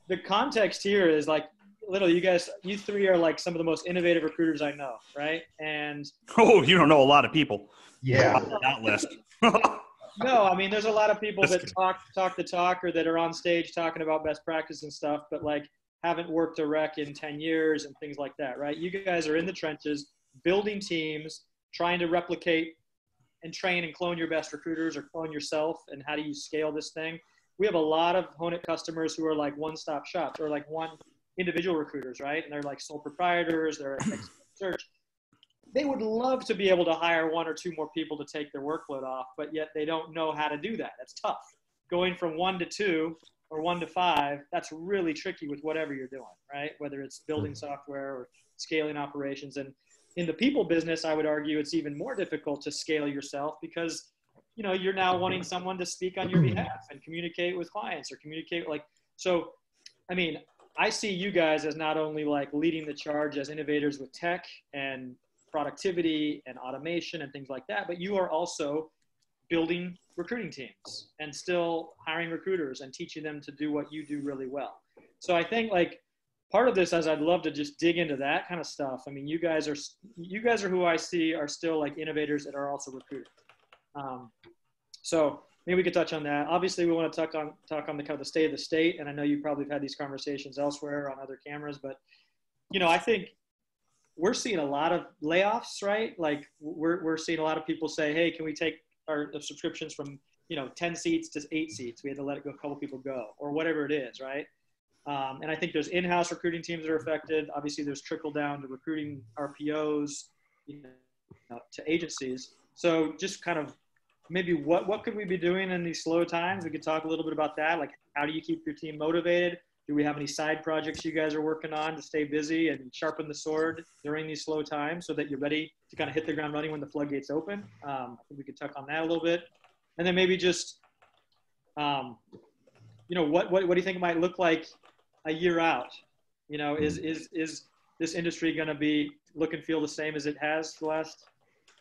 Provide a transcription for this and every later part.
the context here is like, literally, you three are like some of the most innovative recruiters I know, right? And Oh, you don't know a lot of people. Yeah. On that list. no, I mean, there's a lot of people that talk the talk or that are on stage talking about best practice and stuff, but like haven't worked a rec in 10 years and things like that, right? You guys are in the trenches, building teams, trying to replicate and train and clone your best recruiters or clone yourself. And how do you scale this thing? We have a lot of Honeit customers who are like one-stop shops or like one individual recruiters, right? And they're like sole proprietors, they're search. They would love to be able to hire one or two more people to take their workload off, but yet they don't know how to do that. That's tough. Going from 1 to 2 or 1 to 5, that's really tricky with whatever you're doing, right? Whether it's building software or scaling operations. And in the people business, I would argue it's even more difficult to scale yourself because, you know, you're now wanting someone to speak on your behalf and communicate with clients or communicate like, so, I mean, I see you guys as not only like leading the charge as innovators with tech and productivity and automation and things like that, but you are also building recruiting teams and still hiring recruiters and teaching them to do what you do really well. So I think like part of this is I'd love to just dig into that kind of stuff. I mean, you guys are who I see are still like innovators that are also recruiters. So maybe we could touch on that. Obviously, we want to talk on the kind of the state of the state. And I know you probably have had these conversations elsewhere on other cameras, but, you know, I think we're seeing a lot of layoffs, right? Like we're seeing a lot of people say, hey, can we take our subscriptions from, you know, 10 seats to 8 seats? We had to let a couple people go or whatever it is, right? And I think there's in-house recruiting teams that are affected. Obviously, there's trickle down to recruiting RPOs, you know, to agencies. So just kind of maybe what could we be doing in these slow times? We could talk a little bit about that. Like, how do you keep your team motivated? Do we have any side projects you guys are working on to stay busy and sharpen the sword during these slow times so that you're ready to kind of hit the ground running when the floodgates open? I think we could touch on that a little bit. And then maybe just, you know, what do you think it might look like a year out? You know, is this industry going to be look and feel the same as it has the last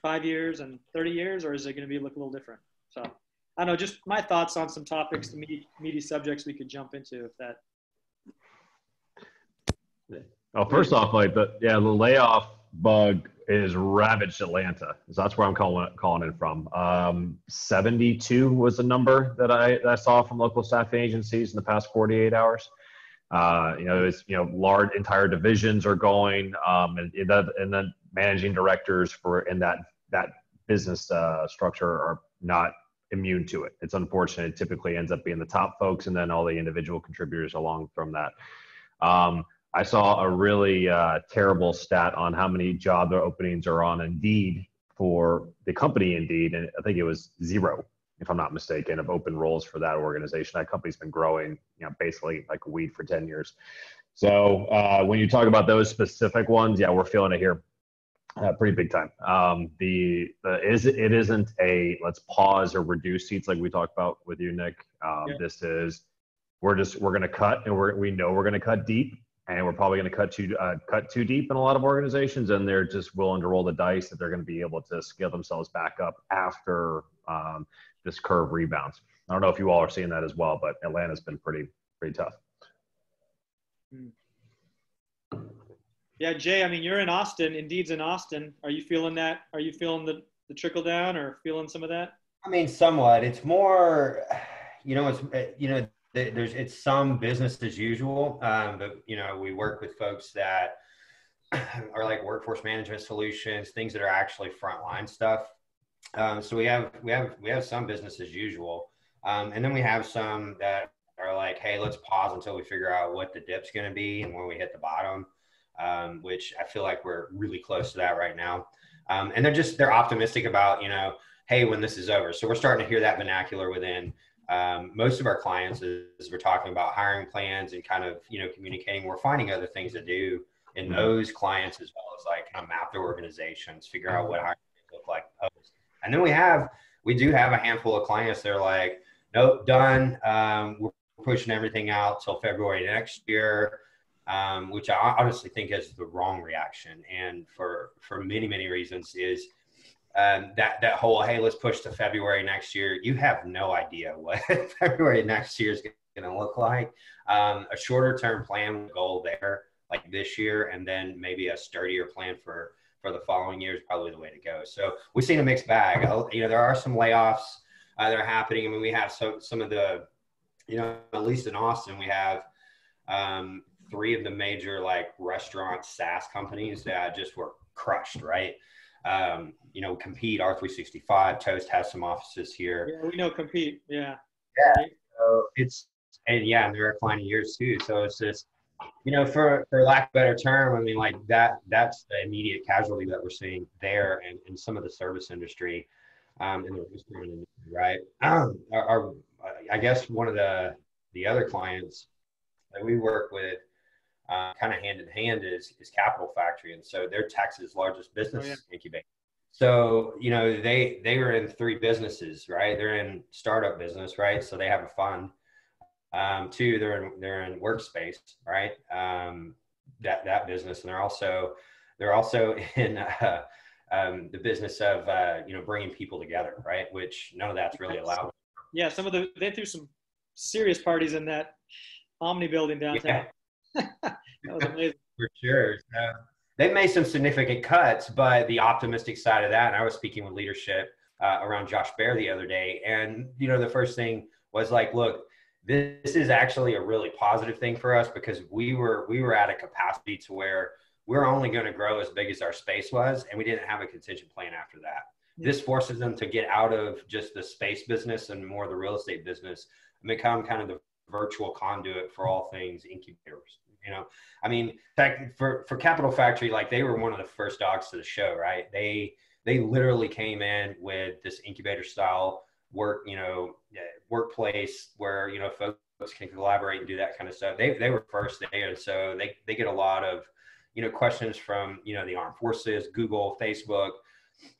5 years and 30 years, or is it going to look a little different? So I don't know, just my thoughts on some topics, the meaty subjects we could jump into if that. Well, first off, like the layoff bug is ravaged Atlanta. So that's where I'm calling it from. 72 was the number that I saw from local staffing agencies in the past 48 hours. You know, it's, you know, large entire divisions are going, and then managing directors in that business structure are not immune to it. It's unfortunate. It typically ends up being the top folks and then all the individual contributors along from that. I saw a really terrible stat on how many job openings are on Indeed for the company Indeed, and I think it was 0, if I'm not mistaken, of open roles for that organization. That company's been growing, you know, basically like a weed for 10 years. So when you talk about those specific ones, yeah, we're feeling it here pretty big time. It isn't a let's pause or reduce seats like we talked about with you, Nick. Yeah. This is we're going to cut, and we know we're going to cut deep. And we're probably going to cut too deep in a lot of organizations, and they're just willing to roll the dice that they're going to be able to scale themselves back up after this curve rebounds. I don't know if you all are seeing that as well, but Atlanta's been pretty tough. Yeah, Jay, I mean, you're in Austin. Indeed's in Austin. Are you feeling that? Are you feeling the trickle down or feeling some of that? I mean, somewhat. It's more, you know, it's some business as usual, but, you know, we work with folks that are like workforce management solutions, things that are actually frontline stuff. So we have some business as usual. And then we have some that are like, hey, let's pause until we figure out what the dip's going to be and when we hit the bottom, which I feel like we're really close to that right now. And they're optimistic about, you know, hey, when this is over. So we're starting to hear that vernacular within most of our clients as we're talking about hiring plans and kind of, you know, communicating. We're finding other things to do in those clients as well as like kind of map their organizations, figure out what hiring look like. And then we do have a handful of clients that are like, nope, done. We're pushing everything out till February next year, which I honestly think is the wrong reaction. And for many, many reasons is that whole, hey, let's push to February next year. You have no idea what February next year is going to look like. A shorter term plan goal there, like this year, and then maybe a sturdier plan for the following year is probably the way to go. So we've seen a mixed bag. There are some layoffs that are happening. I mean, we have some of the, at least in Austin, we have 3 of the major like restaurant SaaS companies that just were crushed, right? Compete, R365, Toast has some offices here. Yeah, we know Compete. Yeah. Yeah. So and they're declining years too. So it's just, for lack of a better term, I mean, like that's the immediate casualty that we're seeing there, and in some of the service industry, in the restaurant industry, right? I guess one of the other clients that we work with, kind of hand in hand, is Capital Factory, and so they're Texas' largest business incubator. So they were in 3 businesses, right? They're in startup business, right? So they have a fund. 2, they're in workspace, right? That business, and they're also in the business of bringing people together, right? Which none of that's really allowed. Yeah, they threw some serious parties in that Omni building downtown. Yeah. That was amazing. For sure. They've made some significant cuts, but the optimistic side of that, and I was speaking with leadership around Josh Bear the other day, and the first thing was like, look, this is actually a really positive thing for us, because we were at a capacity to where we're only going to grow as big as our space was, and we didn't have a contingent plan after that. Yeah. This forces them to get out of just the space business and more the real estate business and become kind of the virtual conduit for all things incubators. I mean, for Capital Factory, like they were one of the first dogs to the show, right? They literally came in with this incubator style workplace where, folks can collaborate and do that kind of stuff. They were first there. And so they get a lot of, questions from, the armed forces, Google, Facebook,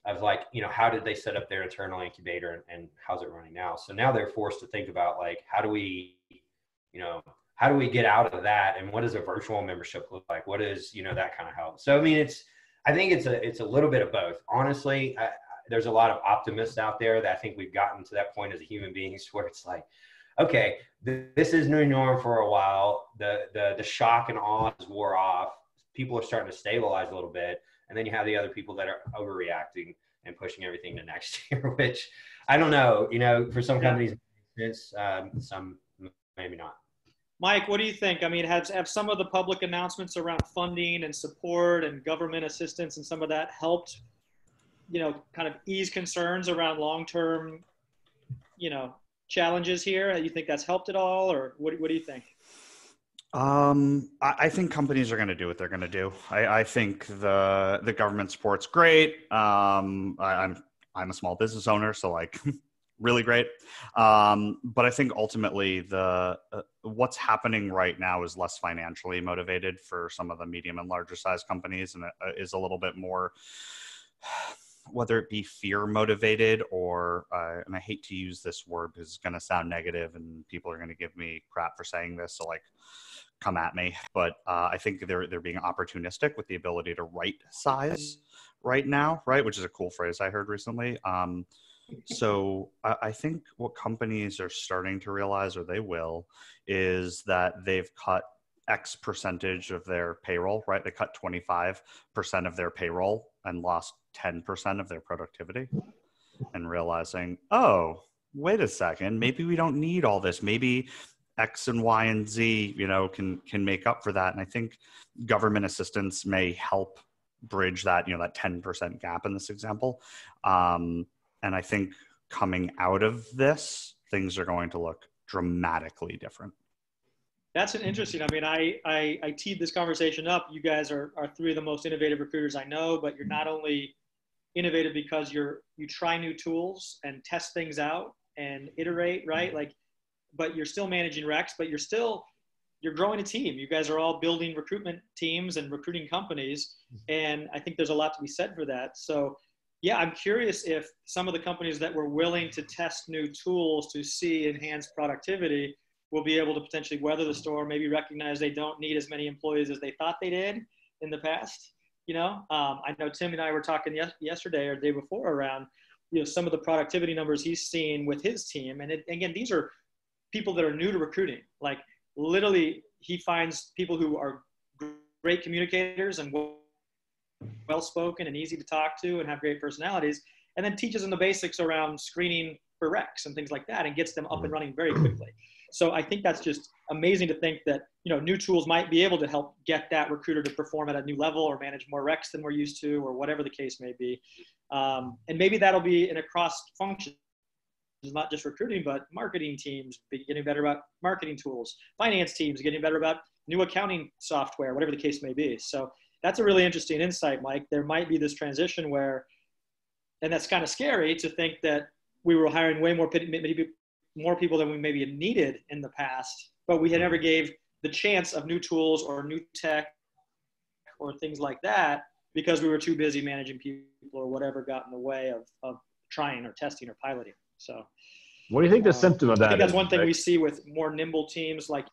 of like, how did they set up their internal incubator and how's it running now? So now they're forced to think about like, how do we get out of that, and what does a virtual membership look like? What is, that kind of help? So, I mean, I think it's a little bit of both. Honestly, there's a lot of optimists out there that I think we've gotten to that point as a human beings where it's like, okay, this is new norm for a while. The shock and awe is wore off. People are starting to stabilize a little bit. And then you have the other people that are overreacting and pushing everything to next year, which I don't know, for some companies, some maybe not. Mike, what do you think? I mean, have some of the public announcements around funding and support and government assistance and some of that helped, kind of ease concerns around long-term, challenges here? You think that's helped at all, or what do you think? I think companies are going to do what they're going to do. I think the government support's great. I'm a small business owner, so like really great. But I think ultimately what's happening right now is less financially motivated for some of the medium and larger size companies, and it is a little bit more, whether it be fear motivated or, and I hate to use this word because it's going to sound negative and people are going to give me crap for saying this. So like, come at me. But I think they're being opportunistic with the ability to right size right now, right? Which is a cool phrase I heard recently. So I think what companies are starting to realize, or they will, is that they've cut X percentage of their payroll, right? They cut 25% of their payroll and lost 10% of their productivity, and realizing, oh, wait a second, maybe we don't need all this. Maybe X and Y and Z, can make up for that. And I think government assistance may help bridge that, that 10% gap in this example. And I think coming out of this, things are going to look dramatically different. That's an interesting. I mean, I teed this conversation up. You guys are 3 of the most innovative recruiters I know, but you're not only innovative because you try new tools and test things out and iterate, right? But you're still managing recs, but you're growing a team. You guys are all building recruitment teams and recruiting companies. And I think there's a lot to be said for that. So yeah, I'm curious if some of the companies that were willing to test new tools to see enhanced productivity will be able to potentially weather the storm, maybe recognize they don't need as many employees as they thought they did in the past. I know Tim and I were talking yesterday or the day before around, some of the productivity numbers he's seen with his team. And again, these are people that are new to recruiting. Like literally he finds people who are great communicators and well-spoken and easy to talk to and have great personalities, and then teaches them the basics around screening for recs and things like that, and gets them up and running very quickly. So I think that's just amazing to think that, new tools might be able to help get that recruiter to perform at a new level or manage more recs than we're used to, or whatever the case may be. And maybe that'll be in a cross function. It's not just recruiting, but marketing teams getting better about marketing tools, finance teams getting better about new accounting software, whatever the case may be. So that's a really interesting insight, Mike. There might be this transition where, and that's kind of scary to think that we were hiring way more people than we maybe needed in the past, but we had never gave the chance of new tools or new tech or things like that because we were too busy managing people or whatever got in the way of trying or testing or piloting. So what do you think the symptom of that is? I think that's one thing we see with more nimble teams. Like,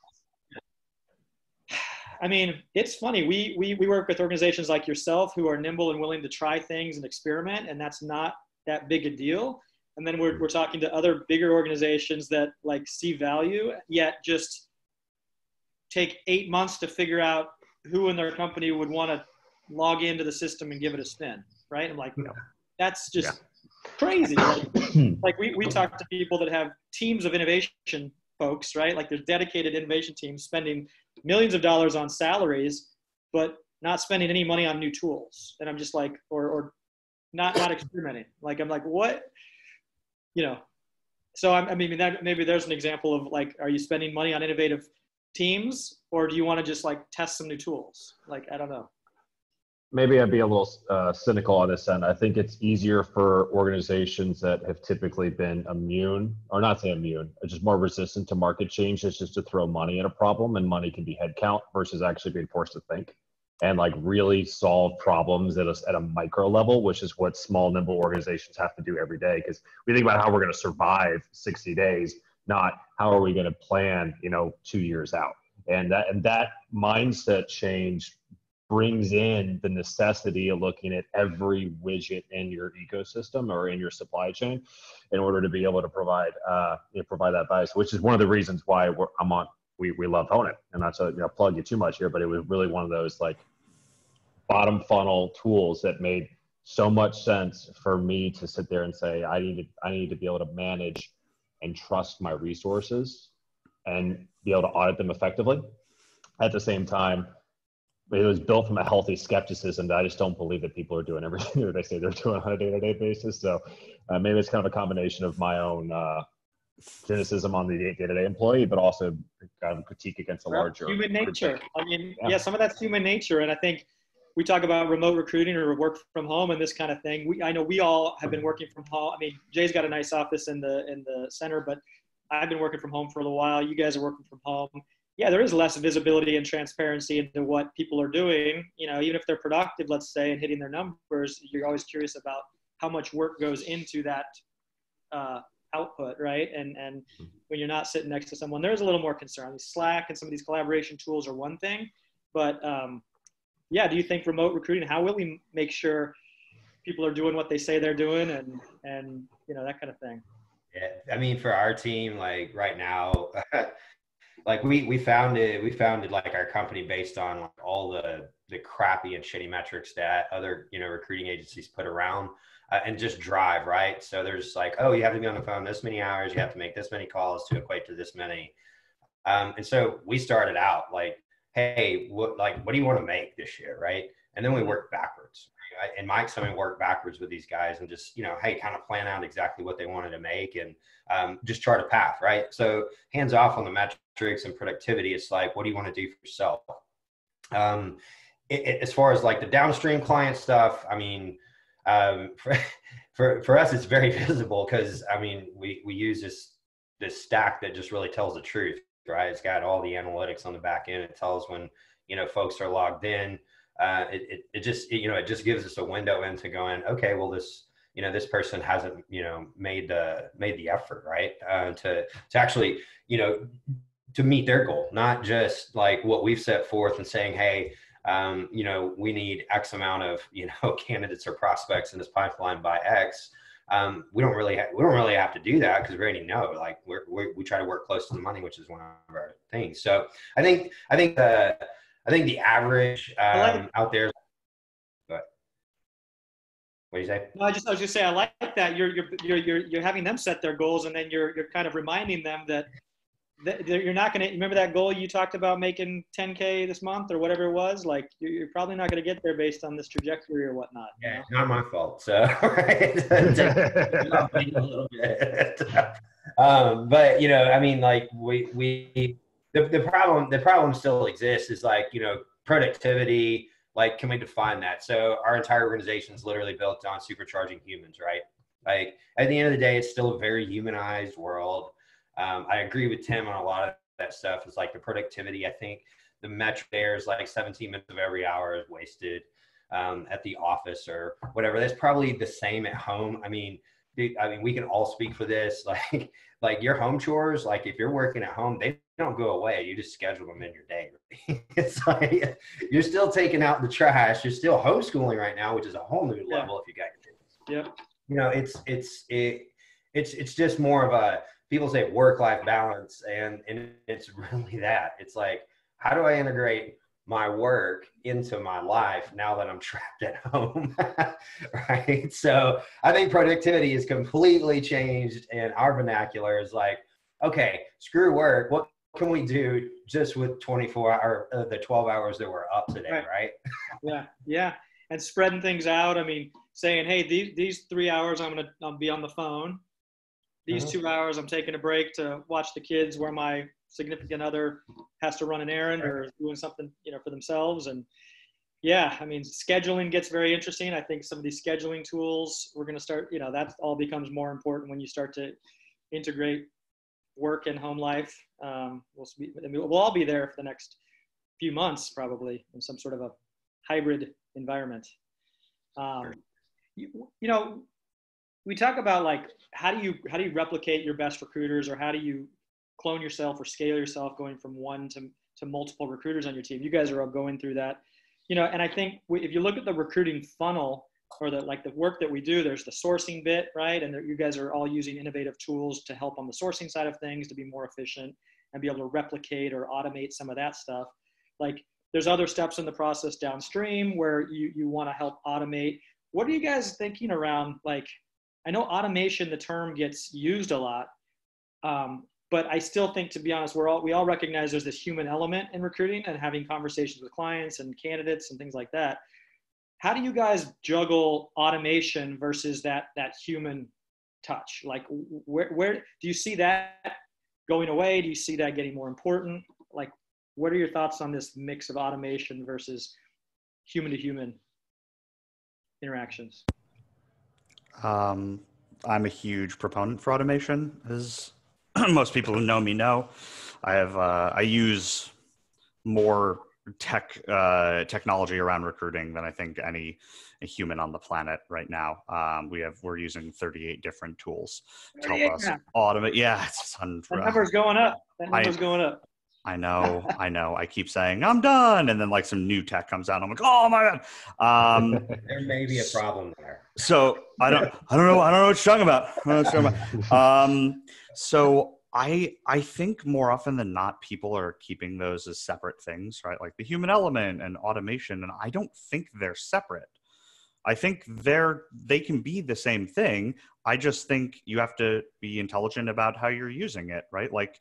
I mean, it's funny. We work with organizations like yourself who are nimble and willing to try things and experiment, and that's not that big a deal. And then we're talking to other bigger organizations that like see value, yet just take 8 months to figure out who in their company would want to log into the system and give it a spin, right? I'm like, that's just crazy. Like we talk to people that have teams of innovation folks, right? Like there's dedicated innovation teams spending millions of dollars on salaries, but not spending any money on new tools. And I'm just like, or not experimenting. Like, I'm like, what? So I mean, that maybe there's an example of like, are you spending money on innovative teams, or do you want to just like test some new tools? Like, I don't know. Maybe I'd be a little cynical on this end. I think it's easier for organizations that have typically been immune, or not say immune, just more resistant to market changes, just to throw money at a problem, and money can be headcount versus actually being forced to think and like really solve problems at a micro level, which is what small, nimble organizations have to do every day. Because we think about how we're going to survive 60 days, not how are we going to plan, 2 years out. And that mindset change brings in the necessity of looking at every widget in your ecosystem or in your supply chain in order to be able to provide that value, which is one of the reasons why we love Honeit. And not to plug you too much here, but it was really one of those like bottom funnel tools that made so much sense for me to sit there and say, I need to be able to manage and trust my resources and be able to audit them effectively. At the same time, it was built from a healthy skepticism that I just don't believe that people are doing everything that they say they're doing on a day-to-day basis. So maybe it's kind of a combination of my own cynicism on the day-to-day employee, but also kind of critique against the larger human nature. I mean, some of that's human nature. And I think we talk about remote recruiting or work from home and this kind of thing. I know we all have been working from home. I mean, Jay's got a nice office in the center, but I've been working from home for a little while. You guys are working from home. Yeah, there is less visibility and transparency into what people are doing. Even if they're productive, let's say, and hitting their numbers, you're always curious about how much work goes into that output, right? And when you're not sitting next to someone, there's a little more concern. I mean, Slack and some of these collaboration tools are one thing, but do you think remote recruiting, how will we make sure people are doing what they say they're doing and that kind of thing? Yeah, I mean, for our team, like right now, like we founded like our company based on like all the crappy and shitty metrics that other recruiting agencies put around and just drive, right? So there's like, oh, you have to be on the phone this many hours, you have to make this many calls to equate to this many, and so we started out like, hey, what do you want to make this year, right? And then we worked backwards. And Mike's having worked backwards with these guys and just, hey, kind of plan out exactly what they wanted to make and just chart a path, right? So hands off on the metrics and productivity. It's like, what do you want to do for yourself? As far as like the downstream client stuff, I mean, for us, it's very visible because, I mean, we use this stack that just really tells the truth, right? It's got all the analytics on the back end. It tells when, folks are logged in. It just gives us a window into going, okay, well, this person hasn't, made the effort, right? To actually, to meet their goal, not just like what we've set forth and saying, hey, we need X amount of, candidates or prospects in this pipeline by X. We don't really have to do that because we already know, like we try to work close to the money, which is one of our things. So I think the average out there. What do you say? No, I was just saying I like that you're having them set their goals, and then you're kind of reminding them that you're not going to remember that goal you talked about making 10K this month or whatever it was. Like you're probably not going to get there based on this trajectory or whatnot. Yeah, it's not my fault. So right, a little bit. But I mean, like the problem still exists is like productivity. Like, can we define that? So our entire organization is literally built on supercharging humans, right? Like at the end of the day, it's still a very humanized world. I agree with Tim on a lot of that stuff. It's like the productivity. I think the metric there is like 17 minutes of every hour is wasted at the office or whatever. That's probably the same at home. I mean, we can all speak for this. Like your home chores, like if you're working at home, they don't go away. You just schedule them in your day. It's like you're still taking out the trash. You're still homeschooling right now, which is a whole new level if you got your kids. Yeah. It's just more of a, people say work-life balance, and it's really that. It's like, how do I integrate my work into my life now that I'm trapped at home? Right. So I think productivity is completely changed, and our vernacular is like, okay, screw work. What can we do just with the 12 hours that we're up today? Right. Yeah. Yeah. And spreading things out. I mean, saying, hey, these 3 hours, I'll be on the phone. These 2 hours, I'm taking a break to watch the kids where my significant other has to run an errand or is doing something, for themselves. And yeah, I mean, scheduling gets very interesting. I think some of these scheduling tools, we're going to start, that all becomes more important when you start to integrate work and home life. We'll all be there for the next few months, probably in some sort of a hybrid environment. We talk about like, how do you replicate your best recruiters, or how do you clone yourself or scale yourself going from one to multiple recruiters on your team? You guys are all going through that, and I think if you look at the recruiting funnel or the work that we do, there's the sourcing bit, right? And you guys are all using innovative tools to help on the sourcing side of things to be more efficient and be able to replicate or automate some of that stuff. Like there's other steps in the process downstream where you want to help automate. What are you guys thinking around, like, I know automation, the term gets used a lot, but I still think, to be honest, we all recognize there's this human element in recruiting and having conversations with clients and candidates and things like that. How do you guys juggle automation versus that human touch? Like, where do you see that going away? Do you see that getting more important? Like, what are your thoughts on this mix of automation versus human to human interactions? I'm a huge proponent for automation, as most people who know me know. I use more technology around recruiting than I think any human on the planet right now. We're using 38 different tools to help us automate. Yeah, it's that number's going up. Going up. I know. I keep saying I'm done, and then like some new tech comes out. I'm like, oh my god. There may be a problem there. So I don't know what you're talking about. So I think more often than not, people are keeping those as separate things, right? Like the human element and automation, and I don't think they're separate. I think they can be the same thing. I just think you have to be intelligent about how you're using it, right? Like,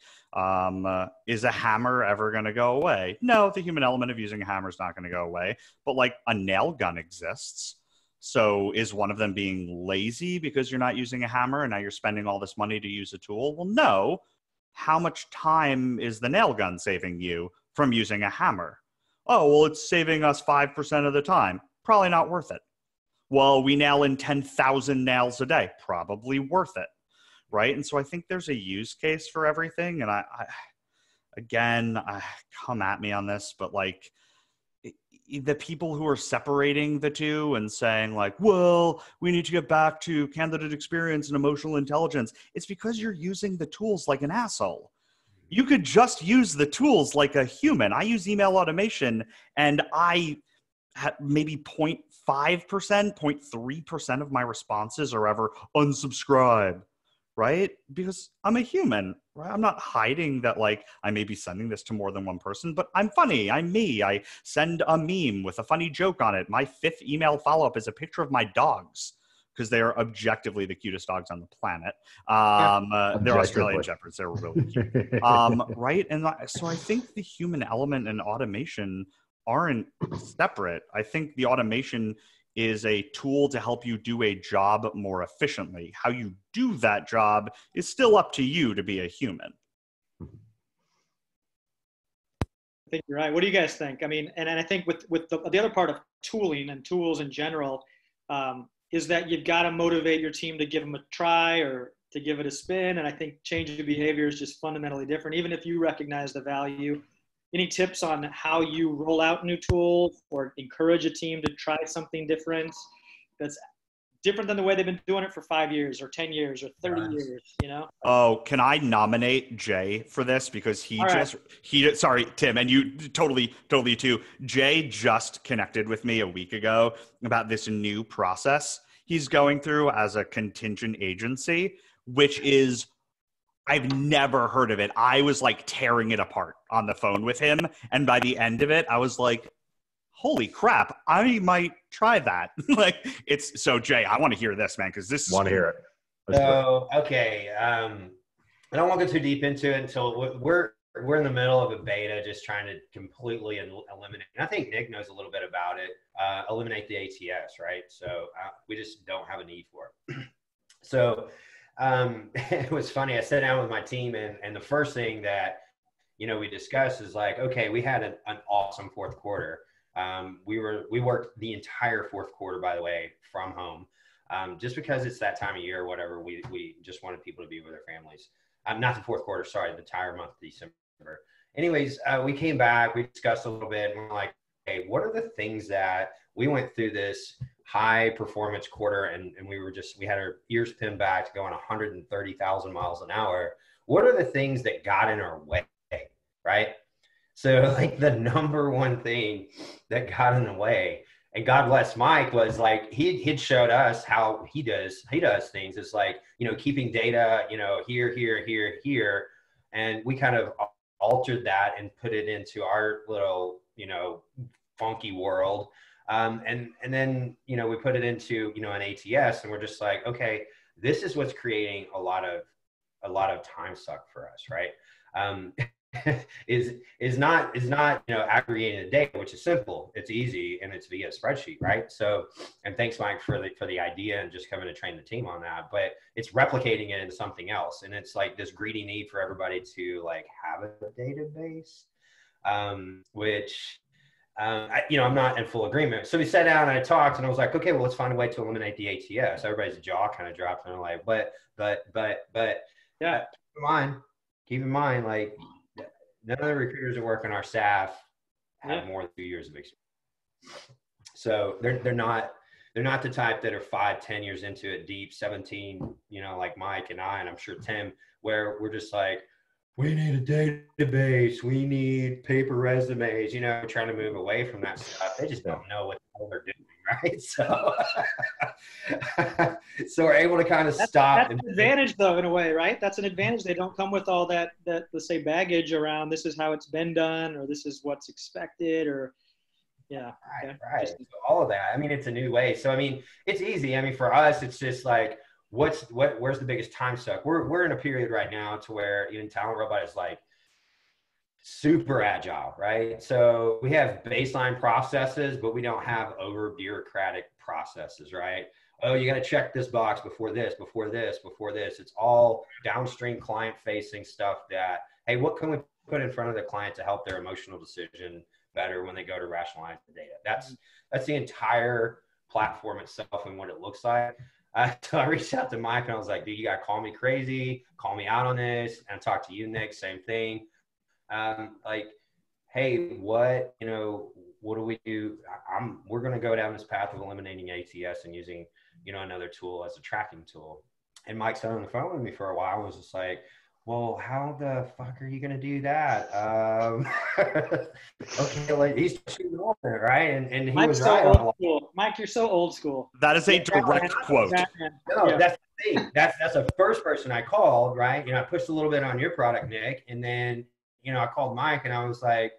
is a hammer ever going to go away? No, the human element of using a hammer is not going to go away. But like a nail gun exists. So is one of them being lazy because you're not using a hammer and now you're spending all this money to use a tool? Well, no. How much time is the nail gun saving you from using a hammer? Oh, well, it's saving us 5% of the time. Probably not worth it. Well, we nail in 10,000 nails a day. Probably worth it, right? And so I think there's a use case for everything. And I come at me on this, but like the people who are separating the two and saying like, well, we need to get back to candidate experience and emotional intelligence. It's because you're using the tools like an asshole. You could just use the tools like a human. I use email automation and I maybe 0.5%, 0.3% of my responses are ever unsubscribe, right? Because I'm a human, right? I'm not hiding that like I may be sending this to more than one person, but I'm funny. I'm me. I send a meme with a funny joke on it. My 5th email follow-up is a picture of my dogs because they are objectively the cutest dogs on the planet. They're Australian Shepherds. They're really cute. Right? And so I think the human element and automation aren't separate. I think the automation is a tool to help you do a job more efficiently. How you do that job is still up to you to be a human. I think you're right. What do you guys think? I mean, and I think with the other part of tooling and tools in general is that you've got to motivate your team to give them a try or to give it a spin. And I think change of behavior is just fundamentally different, even if you recognize the value. Any tips on how you roll out new tools or encourage a team to try something different that's different than the way they've been doing it for 5 years or 10 years or 30 years, you know? Oh, can I nominate Jay for this? Because sorry, Tim, and you totally too. Jay just connected with me a week ago about this new process he's going through as a contingent agency, which is, I've never heard of it. I was like tearing it apart on the phone with him. And by the end of it, I was like, holy crap, I might try that. So Jay, I want to hear this, man, because this is. Want to hear it. So, okay. I don't want to go too deep into it until we're in the middle of a beta, just trying to completely eliminate. And I think Nick knows a little bit about it. Eliminate the ATS, right? So we just don't have a need for it. So it was funny. I sat down with my team, and the first thing that we discussed is like, okay, we had an awesome fourth quarter. We worked the entire fourth quarter, by the way, from home. Just because it's that time of year or whatever, we just wanted people to be with their families. Not the fourth quarter, sorry, the entire month of December. Anyways, we came back, we discussed a little bit, and we're like, hey, what are the things that we went through this high performance quarter and we had our ears pinned back to going 130,000 miles an hour. What are the things that got in our way, right? So like the number one thing that got in the way, and God bless Mike, was like he'd showed us how he does things. It's like, keeping data, here, and we kind of altered that and put it into our little, funky world. And then, we put it into, an ATS, and we're just like, okay, this is what's creating a lot of time suck for us, right? is not aggregating the data, which is simple, it's easy, and it's via spreadsheet, right? So, and thanks, Mike, for the idea and just coming to train the team on that. But it's replicating it into something else, and it's like this greedy need for everybody to like have a database, which I'm not in full agreement. So we sat down and I talked, and I was like, okay, well, let's find a way to eliminate the ATS. Everybody's jaw kind of dropped, and I'm like, but yeah, keep in mind, like, none of the recruiters that work on our staff have more than 2 years of experience. So they're not the type that are 5-10 years into it deep, 17, like Mike and I, and I'm sure Tim, where we're just like, we need a database, we need paper resumes, trying to move away from that stuff. They just don't know what the hell they're doing, right? So we're able to kind of stop. That's an advantage, though, in a way, right? That's an advantage. They don't come with all that let's say, baggage around this is how it's been done, or this is what's expected, or right. So all of that. I mean, it's a new way. So I mean, it's easy. I mean, for us, it's just like, where's the biggest time suck? We're in a period right now to where Talent Robot is like super agile, right? So we have baseline processes, but we don't have over bureaucratic processes, right? Oh, you got to check this box before this. It's all downstream client facing stuff that, hey, what can we put in front of the client to help their emotional decision better when they go to rationalize the data? That's the entire platform itself and what it looks like. So I reached out to Mike and I was like, dude, you got to call me crazy, call me out on this. And I talked to you, Nick, same thing. Like, hey, what do we do? We're going to go down this path of eliminating ATS and using, another tool as a tracking tool. And Mike sat on the phone with me for a while and was just like, well, how the fuck are you going to do that? Okay, like he's shooting on it, right? And he Mike's was so right on a old lot. school. Mike, you're so old school. That is a direct quote. Batman. No, Yeah. that's the thing. That's the first person I called, right? I pushed a little bit on your product, Nick, and then I called Mike, and I was like,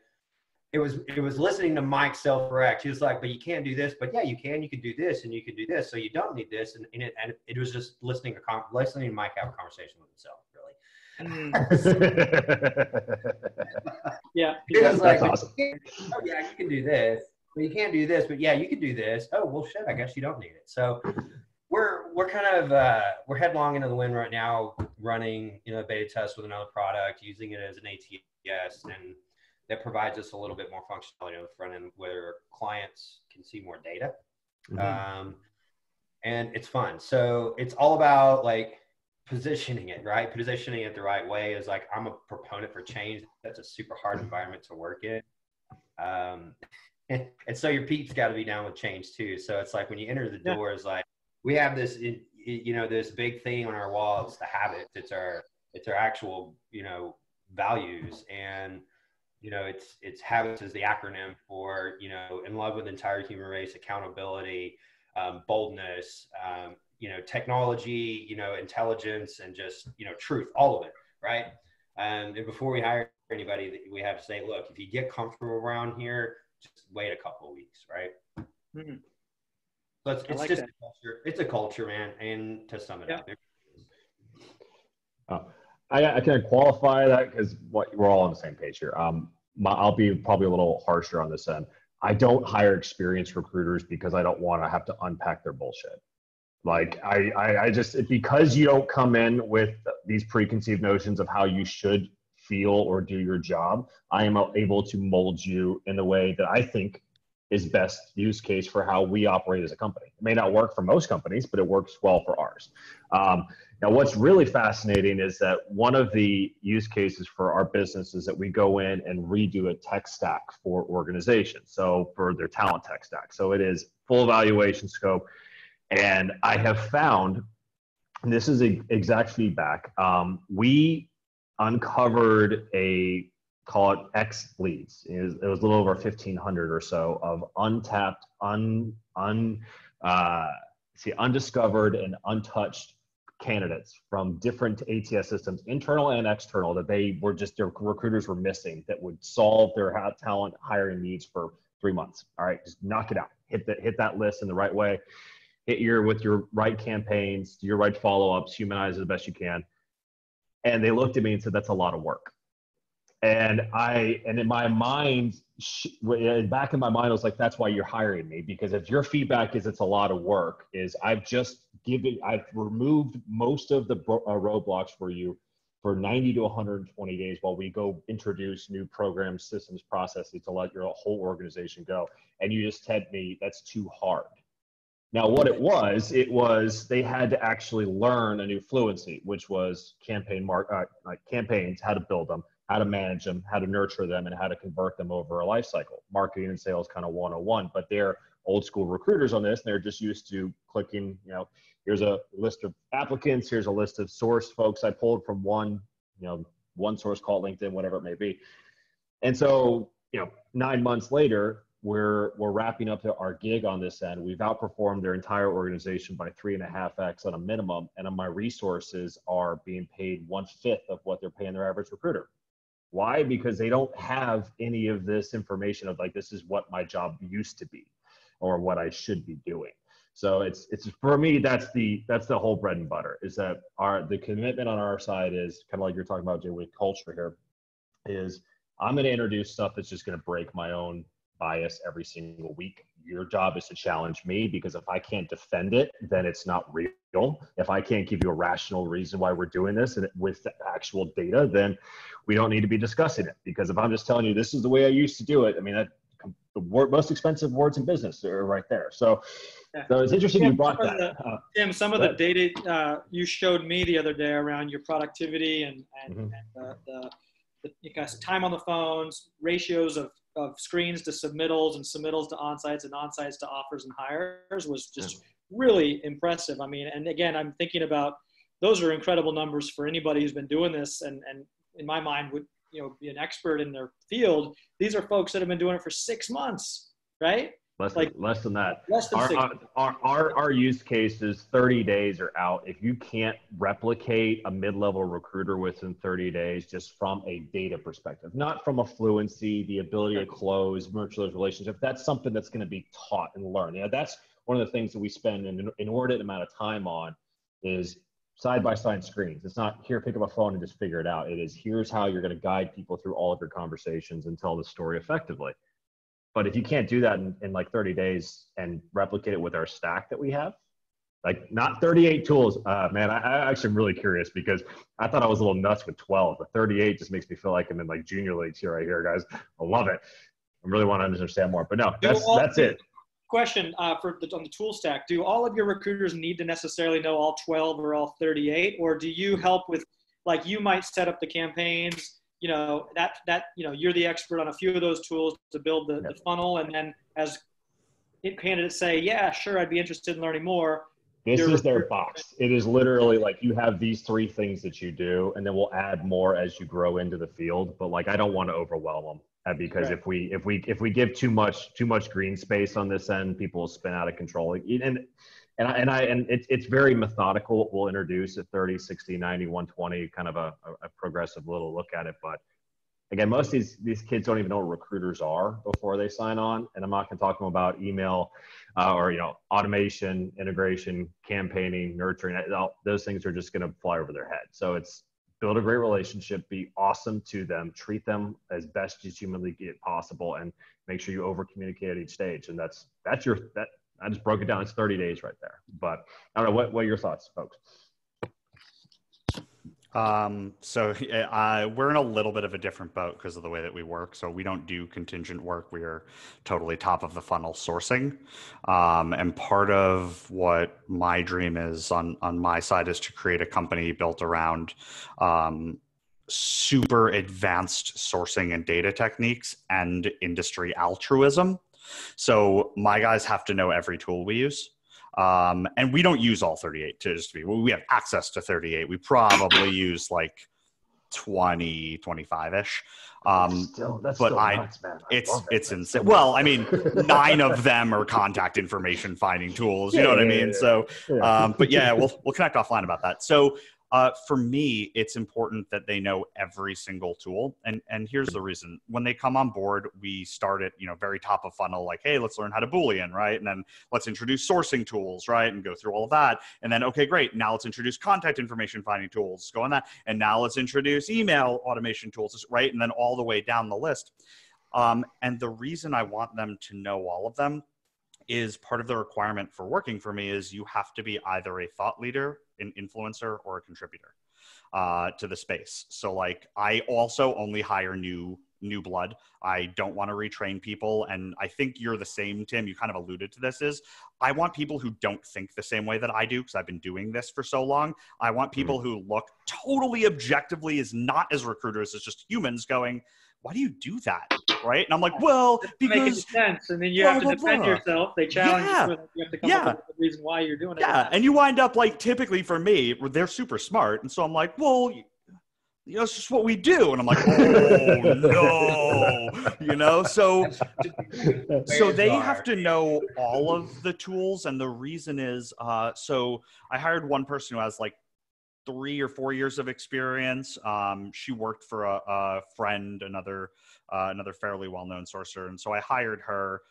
it was listening to Mike self-correct. He was like, but you can't do this, but yeah, you can. You could do this, and you could do this, so you don't need this, and it was just listening to Mike have a conversation with himself, really. Yeah. He was like, awesome. oh yeah, you can do this, but you can't do this, but yeah, you can do this. Oh well, shit, I guess you don't need it. So we're kind of we're headlong into the wind right now, running a beta test with another product, using it as an ATS, and that provides us a little bit more functionality on the front end where clients can see more data. And it's fun. So it's all about like positioning it, right? Positioning it the right way is like, I'm a proponent for change. That's a super hard environment to work in. And so your peeps got to be down with change too. So it's like when you enter the door, it's like, we have this, this big thing on our wall. It's the habits. It's our actual, values. And, it's habits is the acronym for, in love with the entire human race, accountability, boldness, technology, intelligence, and just, truth, all of it. Right. And before we hire anybody, we have to say, look, if you get comfortable around here, just wait a couple of weeks. Right. Mm-hmm. So it's like just a culture. It's a culture, man. And to sum it up. I can qualify that because we're all on the same page here. I'll be probably a little harsher on this end. I don't hire experienced recruiters because I don't want to have to unpack their bullshit. Like I just, because you don't come in with these preconceived notions of how you should feel or do your job, I am able to mold you in the way that I think is best use case for how we operate as a company. It may not work for most companies, but it works well for ours. Now, what's really fascinating is that one of the use cases for our business is that we go in and redo a tech stack for organizations. So for their talent tech stack. So it is full evaluation scope. And I have found, and this is exact feedback, we uncovered call it X leads. It was a little over 1,500 or so of untapped, undiscovered and untouched candidates from different ATS systems, internal and external, that their recruiters were missing that would solve their talent hiring needs for 3 months. All right, just knock it out. Hit that list in the right way. With your right campaigns, do your right follow-ups, humanize it the best you can. And they looked at me and said, that's a lot of work. And in my mind, back in my mind, I was like, that's why you're hiring me. Because if your feedback is it's a lot of work, I've removed most of the roadblocks for you for 90 to 120 days while we go introduce new programs, systems, processes to let your whole organization go. And you just tell me that's too hard. Now, what it was they had to actually learn a new fluency, which was campaigns, how to build them, how to manage them, how to nurture them, and how to convert them over a life cycle. Marketing and sales kind of 101, but they're old school recruiters on this, and they're just used to clicking, here's a list of applicants, here's a list of source folks I pulled from one source called LinkedIn, whatever it may be. And so, 9 months later, we're wrapping up our gig on this end. We've outperformed their entire organization by 3.5x on a minimum, and my resources are being paid 1/5 of what they're paying their average recruiter. Why? Because they don't have any of this information of like, this is what my job used to be or what I should be doing. So it's for me, that's the whole bread and butter, is that the commitment on our side is kind of like you're talking about, Jay, with culture here, is I'm going to introduce stuff that's just going to break my own bias every single week. Your job is to challenge me, because if I can't defend it, then it's not real. If I can't give you a rational reason why we're doing this and with the actual data, then we don't need to be discussing it. Because if I'm just telling you this is the way I used to do it, I mean, the most expensive words in business are right there. So it's interesting you brought that. Tim, some of the data you showed me the other day around your productivity and the time on the phones, ratios of screens to submittals and submittals to onsites and onsites to offers and hires was just really impressive. I mean, and again, I'm thinking about those are incredible numbers for anybody who's been doing this. And in my mind would, be an expert in their field. These are folks that have been doing it for 6 months, right? Less than that. Less than Our use case is 30 days or out. If you can't replicate a mid-level recruiter within 30 days, just from a data perspective, not from a fluency, the ability to close, nurture those relationships, that's something that's going to be taught and learned. That's one of the things that we spend an inordinate amount of time on is side-by-side screens. It's not here, pick up a phone and just figure it out. It is here's how you're going to guide people through all of your conversations and tell the story effectively. But if you can't do that in like 30 days and replicate it with our stack that we have, like not 38 tools, man, I actually am really curious because I thought I was a little nuts with 12, but 38 just makes me feel like I'm in like junior leagues here right here, guys. I love it. I really want to understand more, but no, that's it. Question on the tool stack. Do all of your recruiters need to necessarily know all 12 or all 38, or do you help with, like, you might set up the campaigns, you're the expert on a few of those tools to build the funnel. And then as candidates say, yeah, sure, I'd be interested in learning more. This is their box. It is literally like you have these 3 things that you do, and then we'll add more as you grow into the field. But like, I don't want to overwhelm them because if we give too much green space on this end, people will spin out of control. And it's very methodical. We'll introduce a 30, 60, 90, 120, kind of a progressive little look at it. But again, most of these kids don't even know what recruiters are before they sign on. And I'm not going to talk to them about email or automation, integration, campaigning, nurturing. Those things are just going to fly over their head. So it's build a great relationship, be awesome to them, treat them as best as humanly possible, and make sure you over communicate at each stage. And that's I just broke it down. It's 30 days right there. But I don't know, what are your thoughts, folks? We're in a little bit of a different boat because of the way that we work. So we don't do contingent work. We are totally top of the funnel sourcing. And part of what my dream is on my side is to create a company built around, super advanced sourcing and data techniques and industry altruism. So my guys have to know every tool we use. And we don't use all 38 we have access to 38. We probably use like 20, 25-ish. It's insane. Well, I mean, 9 of them are contact information finding tools. You know what I mean? So, but yeah, we'll connect offline about that. So, for me, it's important that they know every single tool. And here's the reason. When they come on board, we start at, very top of funnel, like, hey, let's learn how to Boolean, right? And then let's introduce sourcing tools, right? And go through all of that. And then, okay, great. Now let's introduce contact information finding tools, go on that. And now let's introduce email automation tools, right? And then all the way down the list. And the reason I want them to know all of them is part of the requirement for working for me is you have to be either a thought leader, an influencer, or a contributor to the space. So like, I also only hire new blood. I don't want to retrain people. And I think you're the same, Tim. You kind of alluded to this is I want people who don't think the same way that I do because I've been doing this for so long. I want people who look totally objectively as not as recruiters, as just humans going, why do you do that? Right? And I'm like, well, because making sense. And then you have to defend yourself. They challenge you. You have to come up with a reason why you're doing it. Yeah. And you wind up like, typically for me, they're super smart. And so I'm like, well, it's just what we do. And I'm like, oh no, so they have to know all of the tools. And the reason is, so I hired one person who has like 3 or 4 years of experience. She worked for a friend, another fairly well-known sourcer. And so I hired her,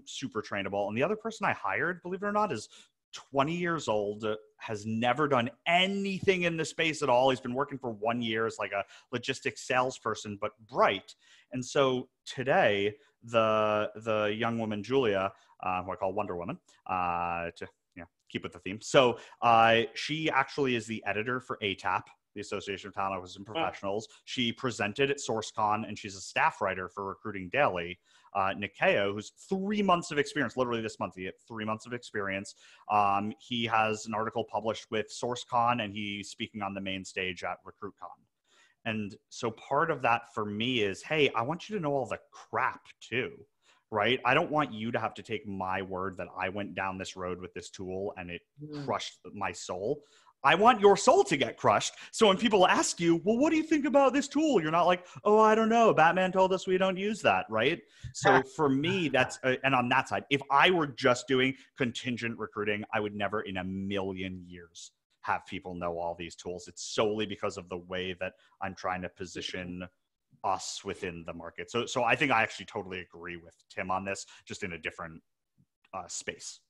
super trainable. And the other person I hired, believe it or not, is 20 years old, has never done anything in the space at all. He's been working for 1 year as like a logistics salesperson, but bright. And so today, the young woman, Julia, who I call Wonder Woman, to keep with the theme. So she actually is the editor for ATAP, the Association of Talent Acquisition Professionals. She presented at SourceCon, and she's a staff writer for Recruiting Daily. Nick Livingston, who's 3 months of experience, literally this month, he had 3 months of experience. He has an article published with SourceCon, and he's speaking on the main stage at RecruitCon. And so part of that for me is, hey, I want you to know all the crap too. Right? I don't want you to have to take my word that I went down this road with this tool and it crushed my soul. I want your soul to get crushed. So when people ask you, well, what do you think about this tool? You're not like, oh, I don't know. Batman told us we don't use that, right? So for me, that's, and on that side, if I were just doing contingent recruiting, I would never in a million years have people know all these tools. It's solely because of the way that I'm trying to position us within the market. So I think I actually totally agree with Tim on this, just in a different space.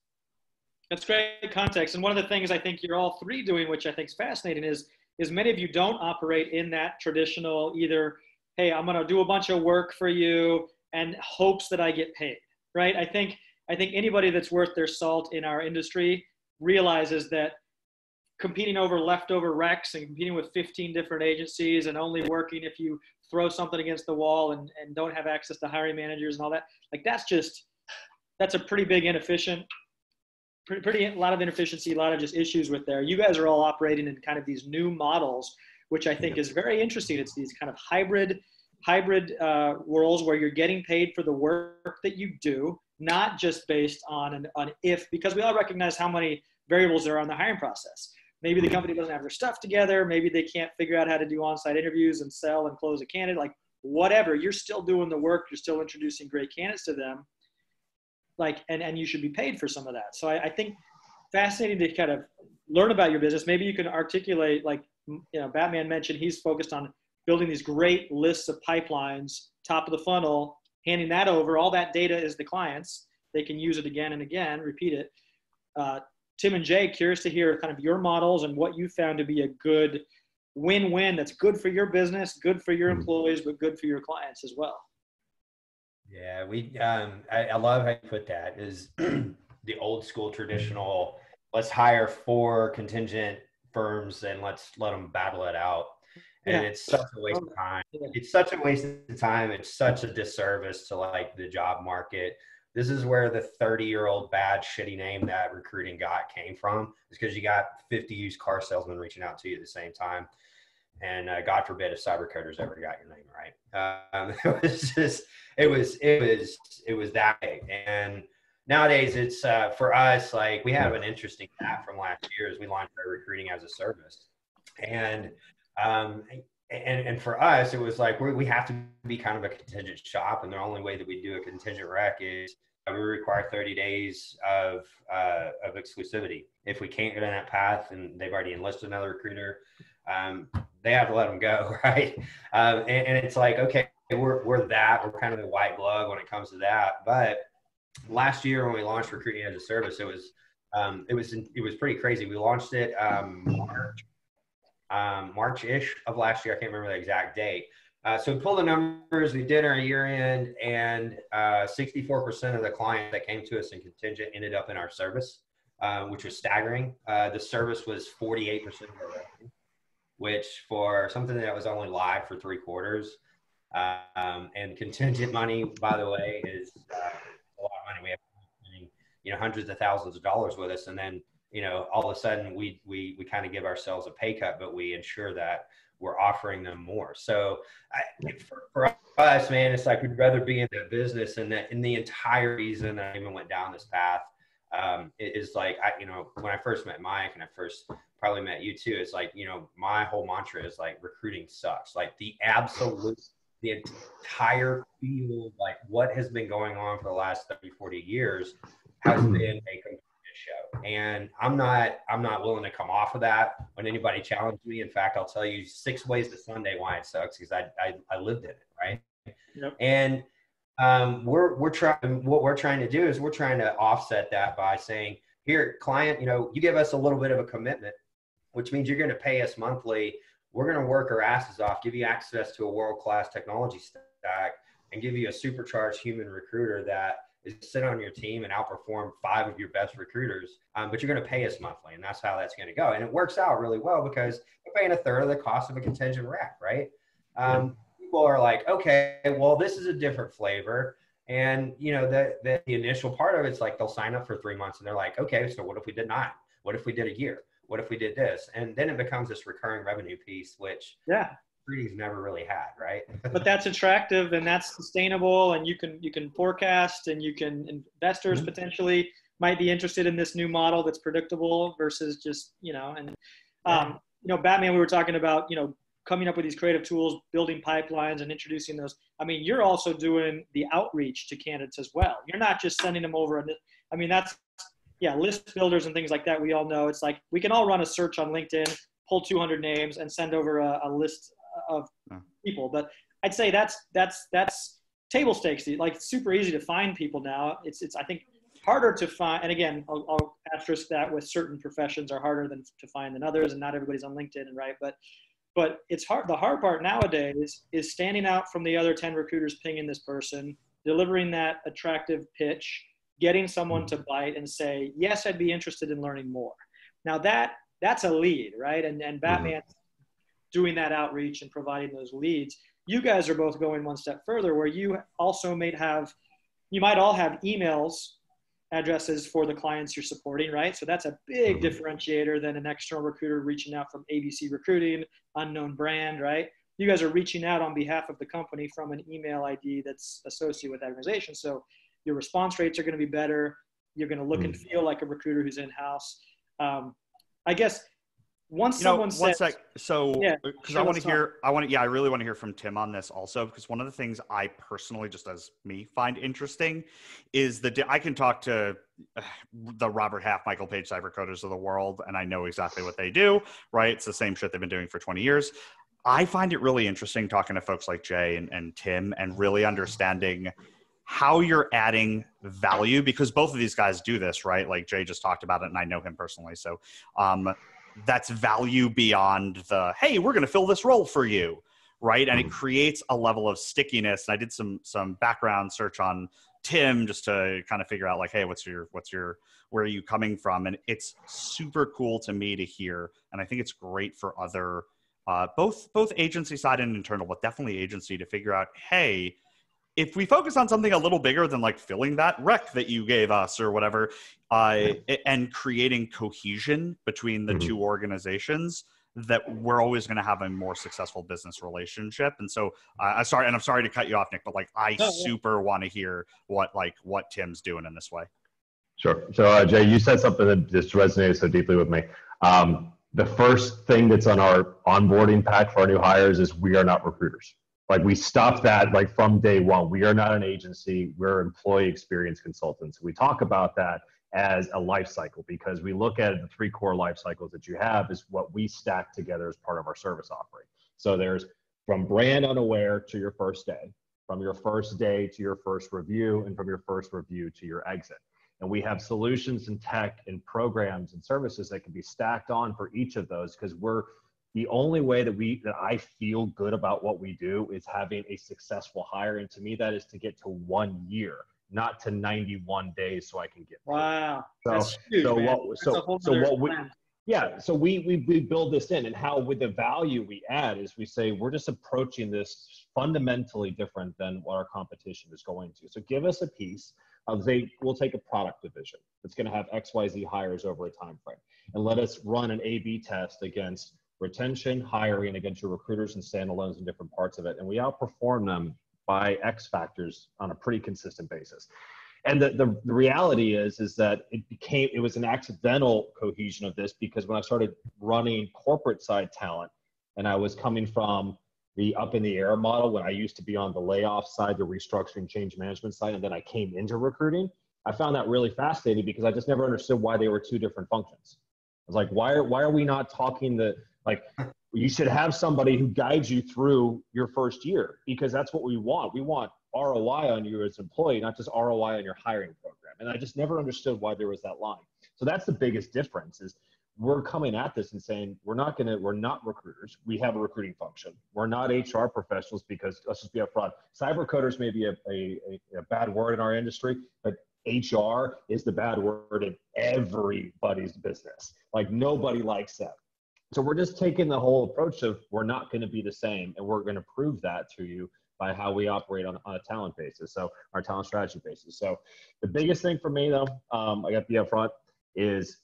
That's great context. And one of the things I think you're all three doing, which I think is fascinating, is many of you don't operate in that traditional either, hey, I'm going to do a bunch of work for you and hopes that I get paid, right? I think anybody that's worth their salt in our industry realizes that competing over leftover recs and competing with 15 different agencies and only working if you throw something against the wall and don't have access to hiring managers and all that, like that's a pretty big inefficient, a lot of inefficiency, a lot of just issues with there. You guys are all operating in kind of these new models, which I think is very interesting. It's these kind of hybrid worlds where you're getting paid for the work that you do, not just based on because we all recognize how many variables there are on the hiring process. Maybe the company doesn't have their stuff together. Maybe they can't figure out how to do on-site interviews and sell and close a candidate. Like whatever, you're still doing the work. You're still introducing great candidates to them. Like, and you should be paid for some of that. So I think fascinating to kind of learn about your business. Maybe you can articulate, like, Batman mentioned he's focused on building these great lists of pipelines, top of the funnel, handing that over. All that data is the clients. They can use it again and again, repeat it. Tim and Jay, curious to hear kind of your models and what you found to be a good win-win that's good for your business, good for your employees, but good for your clients as well. Yeah, I love how you put that, is the old school traditional, let's hire 4 contingent firms and let's let them battle it out. And it's such a waste of time. It's such a waste of time. It's such a disservice to like the job market. This is where the 30-year-old bad, shitty name that recruiting got came from. It's because you got 50 used car salesmen reaching out to you at the same time. And God forbid if cyber coders ever got your name right. It was that big. And nowadays it's for us, like we have an interesting stat from last year as we launched our recruiting as a service. And for us, it was like we have to be kind of a contingent shop, and the only way that we do a contingent rec is we require 30 days of exclusivity. If we can't get on that path and they've already enlisted another recruiter, they have to let them go, right? And it's like, okay, we're kind of the white glove when it comes to that. But last year when we launched recruiting as a service, it was pretty crazy. We launched it March-ish of last year. I can't remember the exact date. So we pulled the numbers, we did our year end, and 64% of the clients that came to us in contingent ended up in our service, which was staggering. The service was 48% of our revenue, which for something that was only live for 3 quarters, and contingent money, by the way, is a lot of money. We have hundreds of thousands of dollars with us, and then all of a sudden we kind of give ourselves a pay cut, but we ensure that we're offering them more. So for us, man, it's like we'd rather be in the business, and that in the entire reason I even went down this path it is like when I first met Mike, and I first probably met you too, it's like my whole mantra is like recruiting sucks. Like the entire field, like what has been going on for the last 30-40 years has been a complete show. And I'm not willing to come off of that when anybody challenges me. In fact, I'll tell you 6 ways to Sunday why it sucks, because I lived in it, right? Yep. And what we're trying to do is we're trying to offset that by saying, here, client, you give us a little bit of a commitment, which means you're going to pay us monthly. We're going to work our asses off, give you access to a world-class technology stack, and give you a supercharged human recruiter that is sit on your team and outperform 5 of your best recruiters. But you're going to pay us monthly, and that's how that's going to go. And it works out really well because we're paying 1/3 of the cost of a contingent rec, right? People are like, okay, well, this is a different flavor. And, the initial part of it's like they'll sign up for 3 months and they're like, okay, so what if we did 9? What if we did a year? What if we did this? And then it becomes this recurring revenue piece, which recruiting's never really had, right? But that's attractive and that's sustainable, and you can forecast, and investors potentially might be interested in this new model that's predictable versus just, and Batman, we were talking about, coming up with these creative tools, building pipelines and introducing those. I mean, you're also doing the outreach to candidates as well. You're not just sending them over. List builders and things like that. We all know it's like, we can all run a search on LinkedIn, pull 200 names and send over a list of people. But I'd say that's table stakes. Like, it's super easy to find people now. It's I think harder to find. And again, I'll asterisk that with certain professions are harder to find than others, and not everybody's on LinkedIn, right? But it's hard. The hard part nowadays is standing out from the other 10 recruiters, pinging this person, delivering that attractive pitch, getting someone to bite and say, yes, I'd be interested in learning more. Now that's a lead, right? And Batman doing that outreach and providing those leads. You guys are both going one step further, where you also might all have emails addresses for the clients you're supporting, right? So that's a big differentiator than an external recruiter reaching out from ABC Recruiting, unknown brand, right? You guys are reaching out on behalf of the company from an email ID that's associated with that organization. So your response rates are going to be better. You're going to look and feel like a recruiter who's in-house. I guess once someone says, because I really want to hear from Tim on this also, because one of the things I personally, just as me, find interesting is that I can talk to the Robert Half, Michael Page cyber coders of the world, and I know exactly what they do, right? It's the same shit they've been doing for 20 years. I find it really interesting talking to folks like Jay and Tim and really understanding how you're adding value, because both of these guys do this, right? Like Jay just talked about it, and I know him personally. So that's value beyond the, hey, we're going to fill this role for you, right? And it creates a level of stickiness. And I did some background search on Tim just to kind of figure out, like, hey, where are you coming from? And it's super cool to me to hear. And I think it's great for other, both agency side and internal, but definitely agency, to figure out, hey, if we focus on something a little bigger than like filling that rec that you gave us or whatever, and creating cohesion between the two organizations, that we're always going to have a more successful business relationship. And so I'm sorry to cut you off, Nick, but like, super want to hear what Tim's doing in this way. Sure. So Jay, you said something that just resonated so deeply with me. The first thing that's on our onboarding pack for our new hires is we are not recruiters. Like, we stopped that like from day one. We are not an agency. We're employee experience consultants. We talk about that as a life cycle, because we look at the 3 core life cycles that you have is what we stack together as part of our service offering. So there's from brand unaware to your first day, from your first day to your first review, and from your first review to your exit. And we have solutions and tech and programs and services that can be stacked on for each of those, because the only way that I feel good about what we do is having a successful hire. And to me, that is to get to 1 year, not to 91 days so I can get paid. Wow. So, that's huge, so we build this in, and how with the value we add is we say, we're just approaching this fundamentally different than what our competition is going to. So give us a piece of, we'll take a product division that's going to have XYZ hires over a time frame, and let us run an A/B test against retention, hiring, against your recruiters and standalones in different parts of it. And we outperform them by X factors on a pretty consistent basis. And the reality is that it was an accidental cohesion of this, because when I started running corporate side talent, and I was coming from the up in the air model, when I used to be on the layoff side, the restructuring change management side, and then I came into recruiting, I found that really fascinating, because I just never understood why they were 2 different functions. I was like, why are we not talking you should have somebody who guides you through your first year, because that's what we want. We want ROI on you as an employee, not just ROI on your hiring program. And I just never understood why there was that line. So that's the biggest difference, is we're coming at this and saying, we're not recruiters. We have a recruiting function. We're not HR professionals, because let's just be upfront. Cyber coders may be a bad word in our industry, but HR is the bad word in everybody's business. Like, nobody likes that. So we're just taking the whole approach of, we're not going to be the same, and we're going to prove that to you by how we operate on a talent basis, so our talent strategy basis. So the biggest thing for me, though, I got to be upfront, is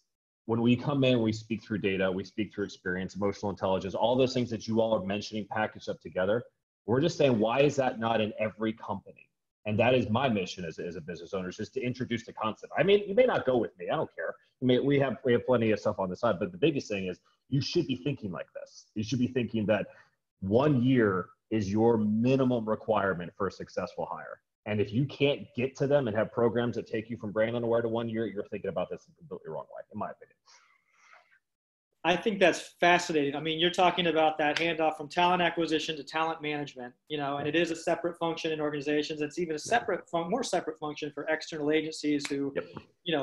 when we come in, we speak through data, we speak through experience, emotional intelligence, all those things that you all are mentioning packaged up together. We're just saying, why is that not in every company? And that is my mission as a business owner, is just to introduce the concept. I mean, you may not go with me. I don't care. I mean, we have plenty of stuff on the side, but the biggest thing is, you should be thinking like this. You should be thinking that 1 year is your minimum requirement for a successful hire. And if you can't get to them and have programs that take you from brand unaware to 1 year, you're thinking about this in a completely wrong way, in my opinion. I think that's fascinating. I mean, you're talking about that handoff from talent acquisition to talent management, and it is a separate function in organizations. It's even a more separate function for external agencies who,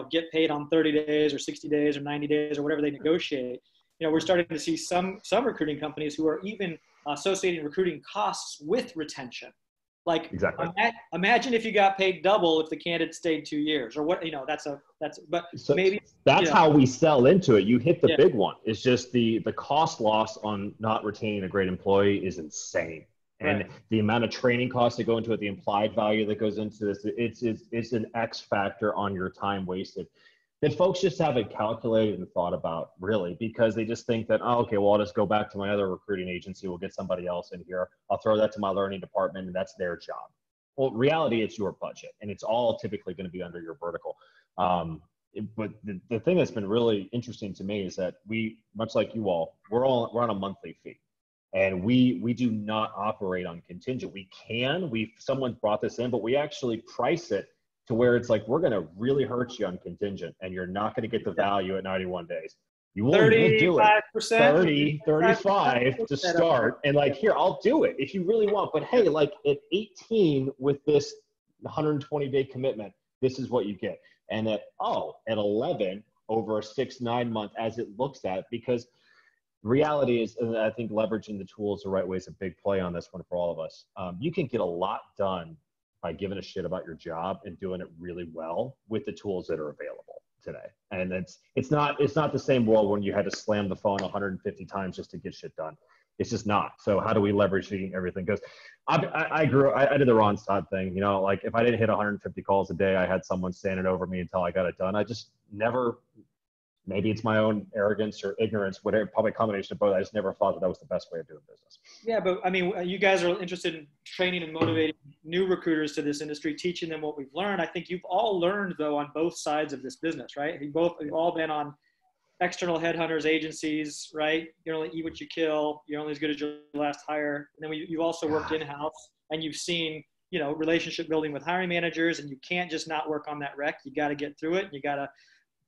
get paid on 30 days or 60 days or 90 days or whatever they negotiate. We're starting to see some recruiting companies who are even associating recruiting costs with retention. Like, exactly. Imagine if you got paid double if the candidate stayed 2 years, or what, but so maybe that's how we sell into it. You hit the big one. It's just the cost loss on not retaining a great employee is insane. And the amount of training costs that go into it, the implied value that goes into this, it's an X factor on your time wasted that folks just haven't calculated and thought about, really, because they just think that, oh, okay, well, I'll just go back to my other recruiting agency. We'll get somebody else in here. I'll throw that to my learning department, and that's their job. Well, reality, it's your budget, and it's all typically going to be under your vertical. But the thing that's been really interesting to me is that we, much like you all, we're on a monthly fee. And we do not operate on contingent. We can. Someone brought this in, but we actually price it to where it's like, we're going to really hurt you on contingent, and you're not going to get the value at 91 days. You will do it 30, 35 to start. And like, here, I'll do it if you really want. But hey, like at 18 with this 120-day commitment, this is what you get. And at 11 over a 6-9 month as it looks at, because reality is, and I think leveraging the tools the right way is a big play on this one for all of us. You can get a lot done by giving a shit about your job and doing it really well with the tools that are available today. And it's not the same world when you had to slam the phone 150 times just to get shit done. It's just not. So how do we leverage everything? Because I did the Ron Stott thing, like if I didn't hit 150 calls a day, I had someone standing over me until I got it done. I just never, maybe it's my own arrogance or ignorance, whatever, probably a combination of both. I just never thought that was the best way of doing business. Yeah, but I mean, you guys are interested in training and motivating new recruiters to this industry, teaching them what we've learned. I think you've all learned, though, on both sides of this business, right? You've all been on external headhunters, agencies, right? You only eat what you kill. You're only as good as your last hire. And then you've also worked in-house, and you've seen, relationship building with hiring managers, and you can't just not work on that rec. You got to get through it, and you got to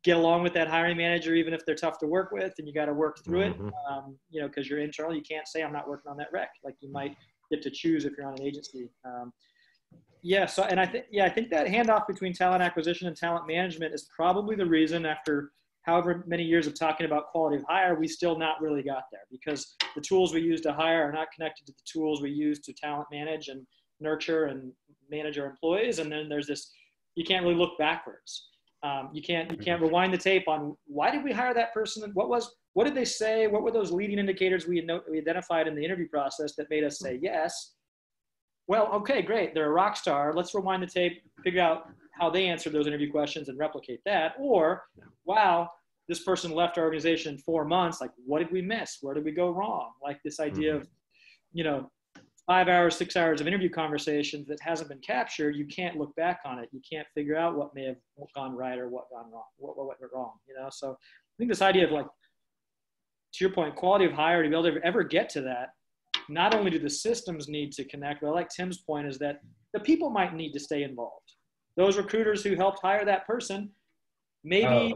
get along with that hiring manager, even if they're tough to work with, and you got to work through it, because you're internal. You can't say I'm not working on that rec. Like, you might get to choose if you're on an agency. I think that handoff between talent acquisition and talent management is probably the reason, after however many years of talking about quality of hire, we still not really got there, because the tools we use to hire are not connected to the tools we use to talent manage and nurture and manage our employees. And then there's this, you can't really look backwards. You can't rewind the tape on why did we hire that person? What did they say? What were those leading indicators we identified in the interview process that made us say yes? Well, okay, great. They're a rock star. Let's rewind the tape, figure out how they answered those interview questions and replicate that. Or, wow, this person left our organization in 4 months. Like, what did we miss? Where did we go wrong? Like this idea of, 5 hours, 6 hours of interview conversations that hasn't been captured. You can't look back on it. You can't figure out what may have gone right or what gone wrong, what went wrong, So I think this idea of, like, to your point, quality of hire, to be able to ever get to that, not only do the systems need to connect, but I like Tim's point is that the people might need to stay involved. Those recruiters who helped hire that person, maybe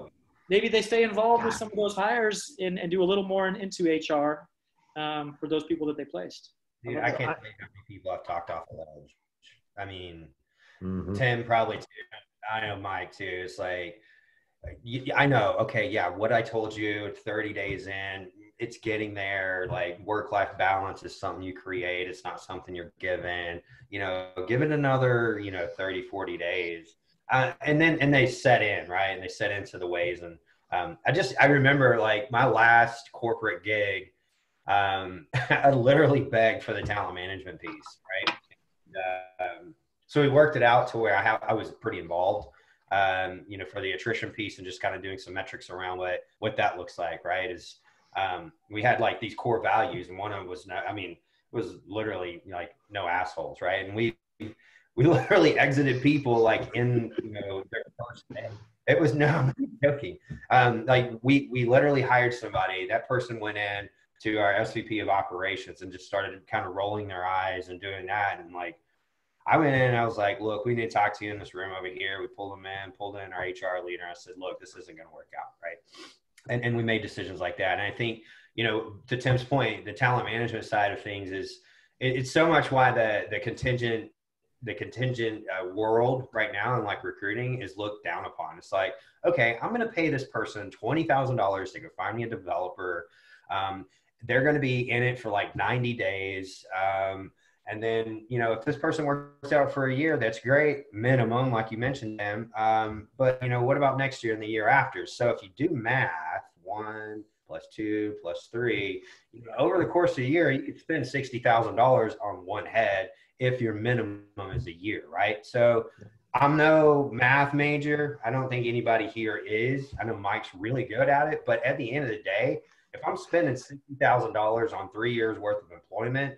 they stay involved with some of those hires and do a little more into HR for those people that they placed. Dude, I can't think how many people I've talked off the ledge. I mean, Tim probably too. I know Mike too. It's like, I know, okay, yeah, what I told you 30 days in, it's getting there. Like, work-life balance is something you create. It's not something you're given. Give it another, 30, 40 days. And they set in, right? And they set into the ways. And I remember, like, my last corporate gig, I literally begged for the talent management piece, right? So we worked it out to where I was pretty involved, for the attrition piece and just kind of doing some metrics around what that looks like, right? Is we had like these core values, and one of them was literally like no assholes, right? And we literally exited people like in their first day. It was no joking. Like we literally hired somebody. That person went in to our SVP of operations and just started kind of rolling their eyes and doing that. And like, I went in and I was like, look, we need to talk to you in this room over here. We pulled in our HR leader. I said, look, this isn't going to work out. Right. And we made decisions like that. And I think, you know, to Tim's point, the talent management side of things is it's so much why the contingent world right now in like recruiting is looked down upon. It's like, okay, I'm going to pay this person $20,000 to go find me a developer. They're going to be in it for like 90 days. And then, you know, if this person works out for a year, that's great, minimum, like you mentioned, them. But, you know, what about next year and the year after? So if you do math, 1 + 2 + 3, you know, over the course of a year, you could spend $60,000 on one head if your minimum is a year, right? So I'm no math major. I don't think anybody here is. I know Mike's really good at it. But at the end of the day, if I'm spending $60,000 on 3 years worth of employment,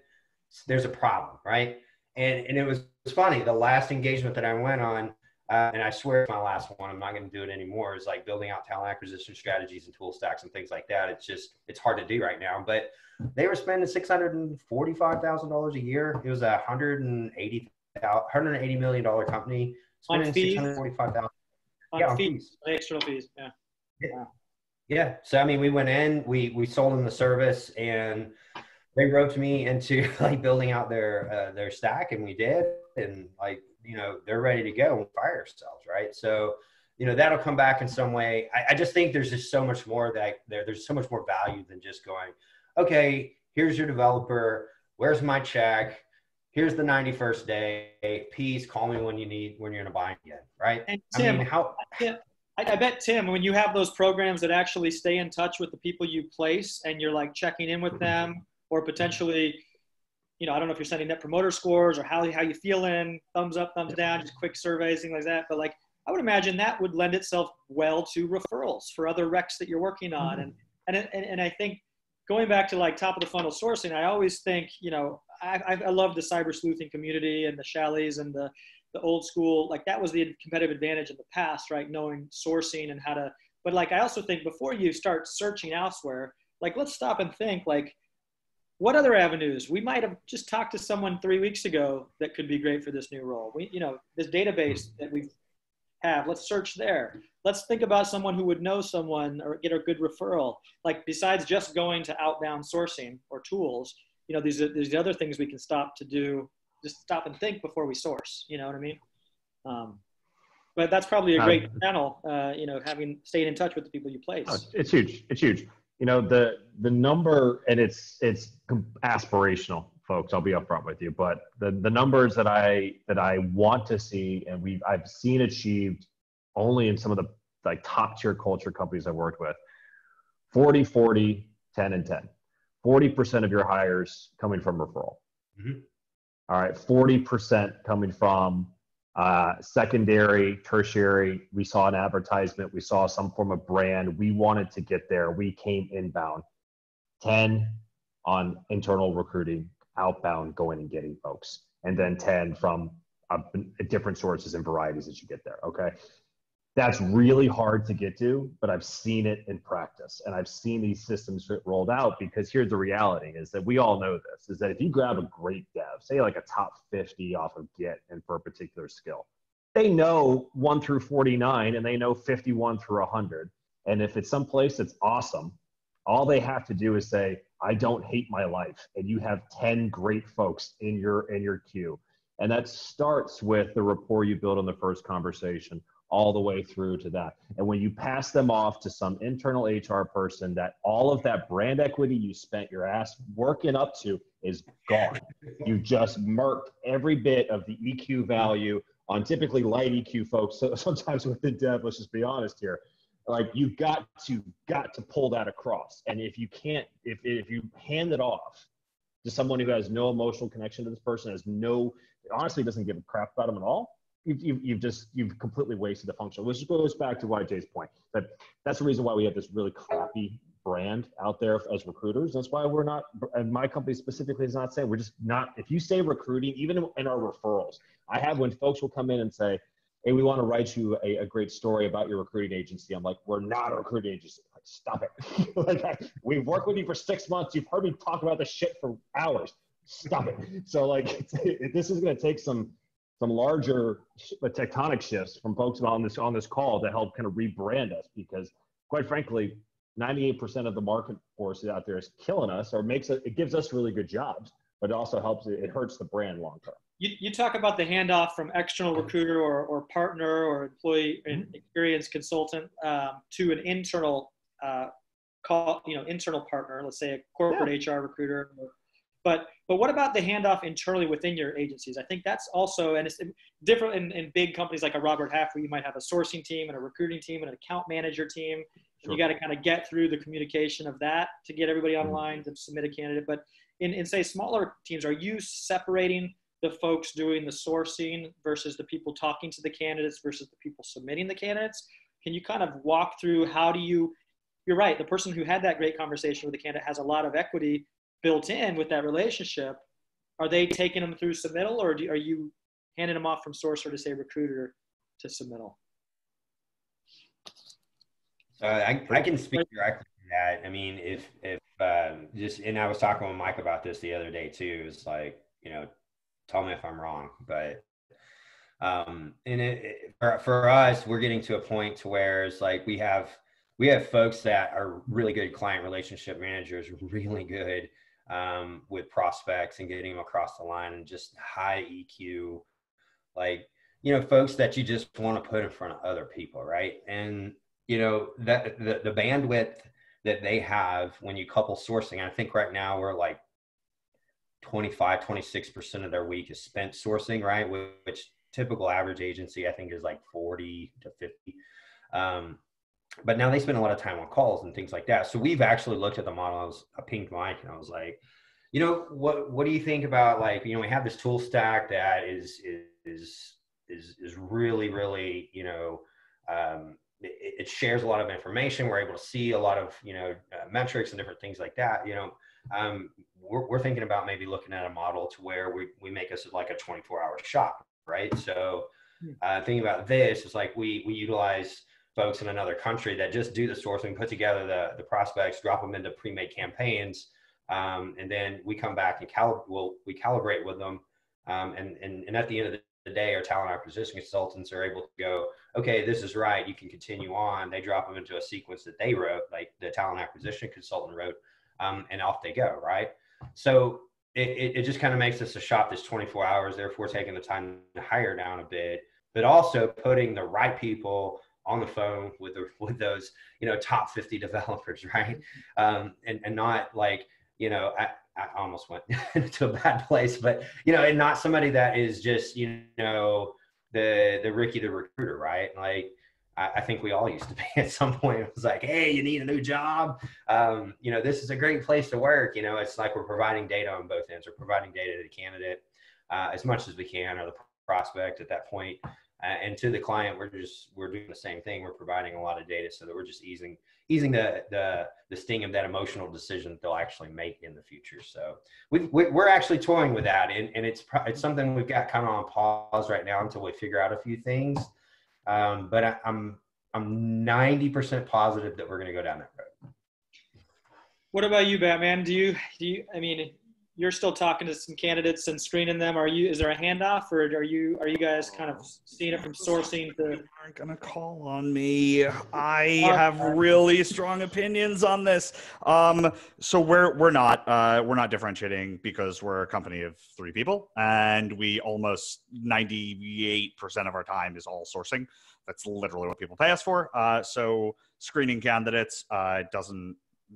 there's a problem, right? And it was funny. The last engagement that I went on, and I swear it's my last one, I'm not going to do it anymore, is like building out talent acquisition strategies and tool stacks and things like that. It's hard to do right now. But they were spending $645,000 a year. It was a $180 million company spending $645,000 on fees, external fees. Yeah. Wow. Yeah. So I mean, we went in, we sold them the service, and they roped me into like building out their stack, and we did. And like, you know, they're ready to go and fire ourselves, right? So, you know, that'll come back in some way. I just think there's just so much more that there's so much more value than just going, okay, here's your developer, where's my check, here's the 91st day, peace, call me when you're in a bind again, right? And Tim, I bet, Tim, when you have those programs that actually stay in touch with the people you place and you're like checking in with them, or potentially, you know, I don't know if you're sending net promoter scores or how you feeling, thumbs up, thumbs down, just quick surveys, things like that. But like, I would imagine that would lend itself well to referrals for other recs that you're working on. And I think going back to like top of the funnel sourcing, I always think, you know, I love the cyber sleuthing community and the Shalleys and the old school, like that was the competitive advantage in the past, right? Knowing sourcing and how to, but like, I also think before you start searching elsewhere, like, let's stop and think like, what other avenues? We might have just talked to someone 3 weeks ago that could be great for this new role. You know, this database that we have, let's search there. Let's think about someone who would know someone or get a good referral. Like besides just going to outbound sourcing or tools, you know, there's other things we can stop to do, just stop and think before we source, you know what I mean? But that's probably a great channel, you know, having stayed in touch with the people you place. Oh, it's huge. It's huge. You know, the number, and it's aspirational, folks. I'll be upfront with you, but the numbers that I want to see, and I've seen achieved only in some of the like top tier culture companies I've worked with, 40, 40, 10, and 10. 40% of your hires coming from referral. Mm-hmm. All right, 40% coming from secondary, tertiary. We saw an advertisement. We saw some form of brand. We wanted to get there. We came inbound. 10 on internal recruiting, outbound, going and getting folks. And then 10 from different sources and varieties as you get there, okay? That's really hard to get to, but I've seen it in practice. And I've seen these systems get rolled out, because here's the reality is that we all know this, is that if you grab a great dev, say like a top 50 off of Git and for a particular skill, they know 1 through 49 and they know 51 through 100. And if it's someplace that's awesome, all they have to do is say, I don't hate my life. And you have 10 great folks in your queue. And that starts with the rapport you build on the first conversation, all the way through to that. And when you pass them off to some internal HR person, that all of that brand equity you spent your ass working up to is gone. You just murked every bit of the EQ value on typically light EQ folks. So sometimes with the dev, let's just be honest here, like you got to pull that across. And if you can't, if you hand it off to someone who has no emotional connection to this person, honestly doesn't give a crap about them at all, you've completely wasted the function, which goes back to YJ's point. That's the reason why we have this really crappy brand out there as recruiters. That's why we're not, and my company specifically is not saying, we're just not, if you say recruiting, even in our referrals, I have when folks will come in and say, hey, we want to write you a great story about your recruiting agency. I'm like, we're not a recruiting agency. Like, stop it. Like, we've worked with you for 6 months. You've heard me talk about this shit for hours. Stop it. So like, this is going to take some larger tectonic shifts from folks on this call to help kind of rebrand us, because quite frankly, 98% of the market force out there is killing us, or it gives us really good jobs, but it also it hurts the brand long term. You talk about the handoff from external recruiter or partner or employee and experienced consultant to an internal internal partner, let's say a corporate HR recruiter. But what about the handoff internally within your agencies? I think that's also, and it's different in big companies like a Robert Half, where you might have a sourcing team and a recruiting team and an account manager team. Sure. You got to kind of get through the communication of that to get everybody online to submit a candidate. But in say smaller teams, are you separating the folks doing the sourcing versus the people talking to the candidates versus the people submitting the candidates? Can you kind of walk through you're right, the person who had that great conversation with the candidate has a lot of equity built in with that relationship. Are they taking them through submittal, or are you handing them off from sourcer to say recruiter to submittal? I can speak directly to that. I mean, if and I was talking with Mike about this the other day too. It's like, tell me if I'm wrong, but for us, we're getting to a point to where it's like we have folks that are really good client relationship managers, really good with prospects and getting them across the line, and just high EQ, like, folks that you just want to put in front of other people, right? And that the bandwidth that they have when you couple sourcing, I think right now we're like 26% of their week is spent sourcing, right? Which typical average agency, I think, is like 40 to 50. But now they spend a lot of time on calls and things like that. So we've actually looked at the model. I pinged Mike and I was like, what do you think about, like, we have this tool stack that is really, really, it shares a lot of information. We're able to see a lot of, metrics and different things like that. We're thinking about maybe looking at a model to where we make us like a 24-hour shop, right? So thinking about this, it's like we utilize folks in another country that just do the sourcing, put together the prospects, drop them into pre-made campaigns, and then we come back and we calibrate with them, and at the end of the day, our talent acquisition consultants are able to go, okay, this is right, you can continue on. They drop them into a sequence that they wrote, like the talent acquisition consultant wrote, and off they go, right? So it just kind of makes us a shop that's 24 hours, therefore taking the time to hire down a bit, but also putting the right people on the phone with those, top 50 developers, right? And not like, I almost went to a bad place, but, and not somebody that is just, the Ricky the recruiter, right? Like, I think we all used to be at some point. It was like, hey, you need a new job. This is a great place to work. It's like we're providing data on both ends. We're providing data to the candidate as much as we can, or the prospect at that point. And to the client, we're doing the same thing. We're providing a lot of data so that we're just easing the sting of that emotional decision that they'll actually make in the future. So we're actually toying with that, and it's something we've got kind of on pause right now until we figure out a few things. But I'm 90% positive that we're going to go down that road. What about you, Batman? Do you? I mean, you're still talking to some candidates and screening them. Is there a handoff, or are you guys kind of seeing it from sourcing to? You aren't gonna call on me. I have really strong opinions on this. So we're not differentiating, because we're a company of 3 people, and we almost 98% of our time is all sourcing. That's literally what people pay us for. So screening candidates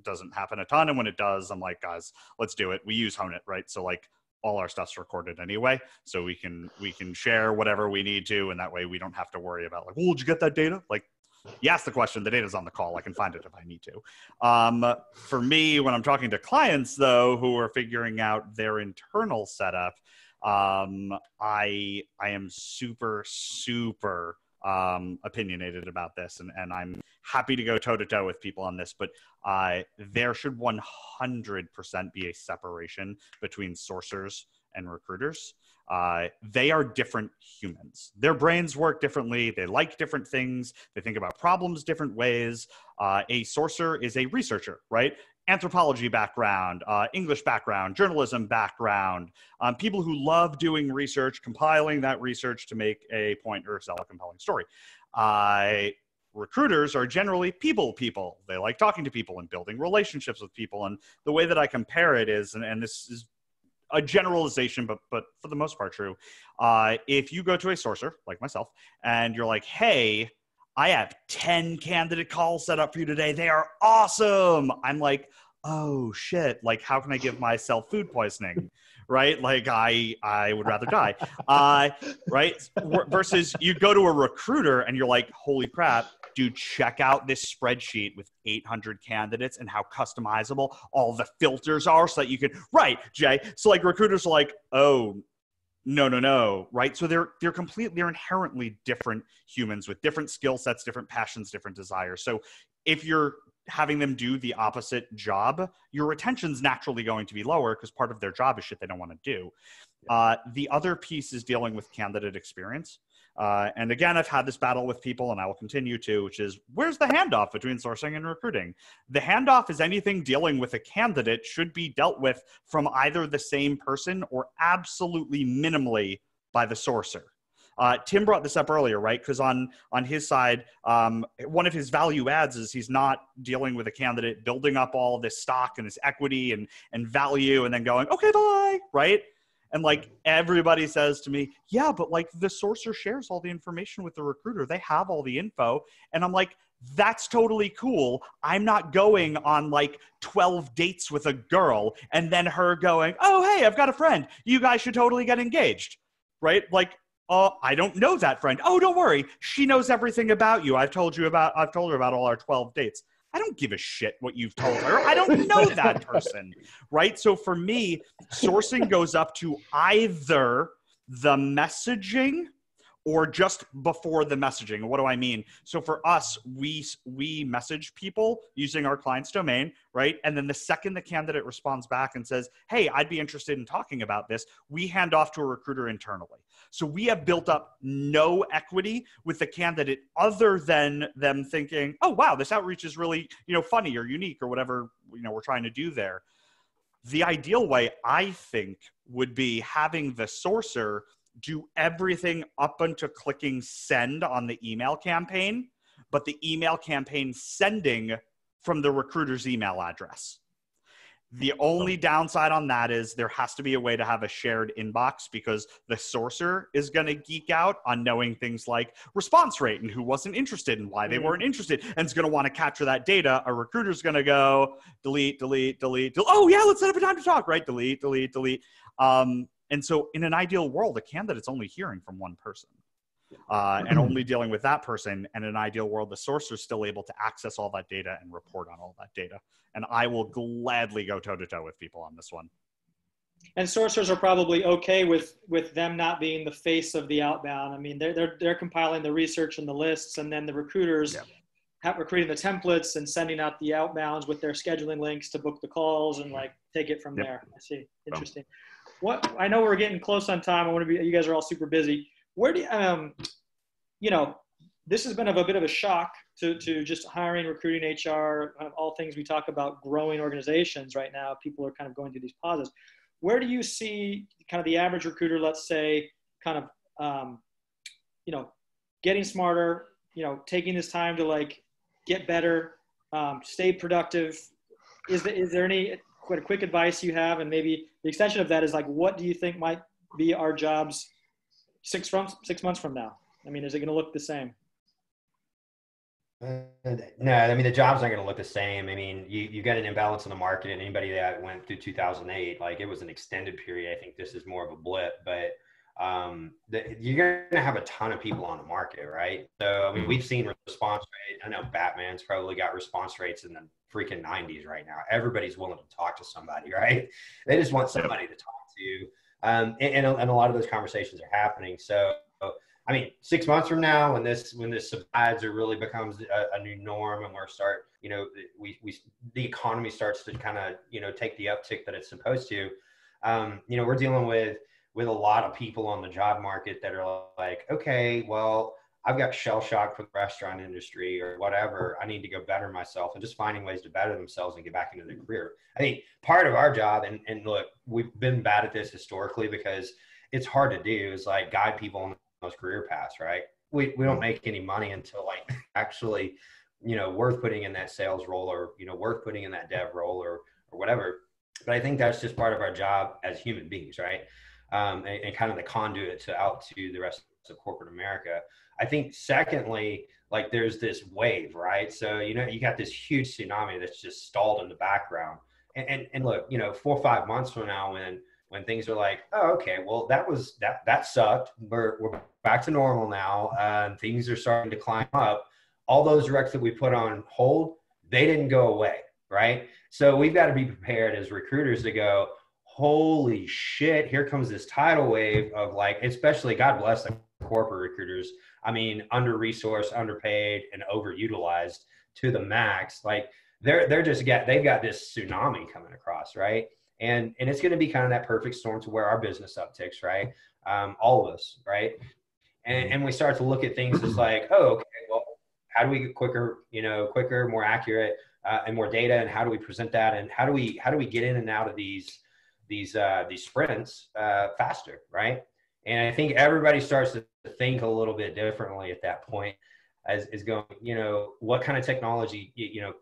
doesn't happen a ton, and when it does, I'm like, guys, let's do it. We use Honeit, right? So like all our stuff's recorded anyway, so we can share whatever we need to, and that way we don't have to worry about like, well, did you get that data? Like, you ask the question, the data's on the call, I can find it if I need to. For me, when I'm talking to clients though who are figuring out their internal setup, I am super opinionated about this, and I'm happy to go toe-to-toe with people on this, but there should 100% be a separation between sourcers and recruiters. they are different humans. Their brains work differently. They like different things. They think about problems different ways. A sourcer is a researcher, right? Anthropology background, English background, journalism background, people who love doing research, compiling that research to make a point or sell a compelling story. Recruiters are generally people. They like talking to people and building relationships with people. And the way that I compare it is, and this is a generalization, but for the most part true. If you go to a sourcer like myself and you're like, hey, I have 10 candidate calls set up for you today. They are awesome. I'm like, oh shit. Like, how can I give myself food poisoning? Right? Like I would rather die. Right? Versus you go to a recruiter and you're like, holy crap, dude, check out this spreadsheet with 800 candidates and how customizable all the filters are so that you can, right, Jay? So like recruiters are like, oh, no, right? So they're inherently different humans with different skill sets, different passions, different desires. So if you're having them do the opposite job, your retention's naturally going to be lower because part of their job is shit they don't want to do. The other piece is dealing with candidate experience. And again, I've had this battle with people and I will continue to, which is, where's the handoff between sourcing and recruiting? The handoff is anything dealing with a candidate should be dealt with from either the same person or absolutely minimally by the sourcer. Tim brought this up earlier, right? Because on his side, one of his value adds is he's not dealing with a candidate building up all this stock and this equity and value and then going, okay, bye, right? And like everybody says to me, yeah, but like the sourcer shares all the information with the recruiter. They have all the info. And I'm like, that's totally cool. I'm not going on like 12 dates with a girl and then her going, oh, hey, I've got a friend. You guys should totally get engaged, right? Like, I don't know that friend. Oh, don't worry. She knows everything about you. I've told her about all our 12 dates. I don't give a shit what you've told her. I don't know that person, right? So for me, sourcing goes up to either the messaging or just before the messaging. What do I mean? So for us, we message people using our client's domain, right? And then the second the candidate responds back and says, hey, I'd be interested in talking about this, we hand off to a recruiter internally. So we have built up no equity with the candidate other than them thinking, oh, wow, this outreach is really, funny or unique or whatever, we're trying to do there. The ideal way, I think, would be having the sourcer do everything up until clicking send on the email campaign, but the email campaign sending from the recruiter's email address. The only downside on that is there has to be a way to have a shared inbox because the sourcer is going to geek out on knowing things like response rate and who wasn't interested and why they weren't interested and is going to want to capture that data. A recruiter's going to go delete. Oh yeah, let's set up a time to talk, right? Delete. And so in an ideal world, a candidate's only hearing from one person and only dealing with that person. And in an ideal world, the sourcer's still able to access all that data and report on all that data. And I will gladly go toe-to-toe with people on this one. And sourcers are probably okay with them not being the face of the outbound. I mean, they're compiling the research and the lists, and then the recruiters are creating the templates and sending out the outbounds with their scheduling links to book the calls and like take it from there. I see. Interesting. I know we're getting close on time. You guys are all super busy. Where do you, this has been a bit of a shock to just hiring, recruiting, HR, kind of all things we talk about growing organizations right now. People are kind of going through these pauses. Where do you see kind of the average recruiter, let's say, kind of, getting smarter, taking this time to like get better, stay productive? Is there any quick advice you have? And maybe the extension of that is like, what do you think might be our jobs 6 months from now? I mean, is it going to look the same? No, I mean, the jobs aren't going to look the same. I mean, you got an imbalance in the market, and anybody that went through 2008, like it was an extended period. I think this is more of a blip, but you're going to have a ton of people on the market, right? So, I mean, we've seen response rate. I know Batman's probably got response rates in the freaking 90s right now. Everybody's willing to talk to somebody, right? They just want somebody to talk to. And a lot of those conversations are happening. So, I mean, 6 months from now, when this subsides or really becomes a new norm, and the economy starts to kind of take the uptick that it's supposed to, we're dealing with with a lot of people on the job market that are like, okay, well, I've got shell shock from the restaurant industry or whatever. I need to go better myself, and just finding ways to better themselves and get back into their career. I think part of our job, and look, we've been bad at this historically because it's hard to do, is like guide people on those career paths, right? We don't make any money until like actually, worth putting in that sales role, or, worth putting in that dev role, or whatever. But I think that's just part of our job as human beings, right? And kind of the conduit out to the rest of corporate America. I think secondly, like there's this wave, right? So, you got this huge tsunami that's just stalled in the background. And look, 4 or 5 months from now, when things are like, oh, okay, well, that sucked. We're back to normal now. Things are starting to climb up. All those recs that we put on hold, they didn't go away, right? So we've got to be prepared as recruiters to go, holy shit, here comes this tidal wave of like, especially, God bless the corporate recruiters. I mean, under-resourced, underpaid, and overutilized to the max. Like they've got this tsunami coming across, right? And it's going to be kind of that perfect storm to where our business upticks, right? All of us, right? And we start to look at things as like, oh, okay, well, how do we get quicker, more accurate, and more data, and how do we present that, and how do we get in and out of these sprints faster, right? And I think everybody starts to think a little bit differently at that point, as is going, what kind of technology,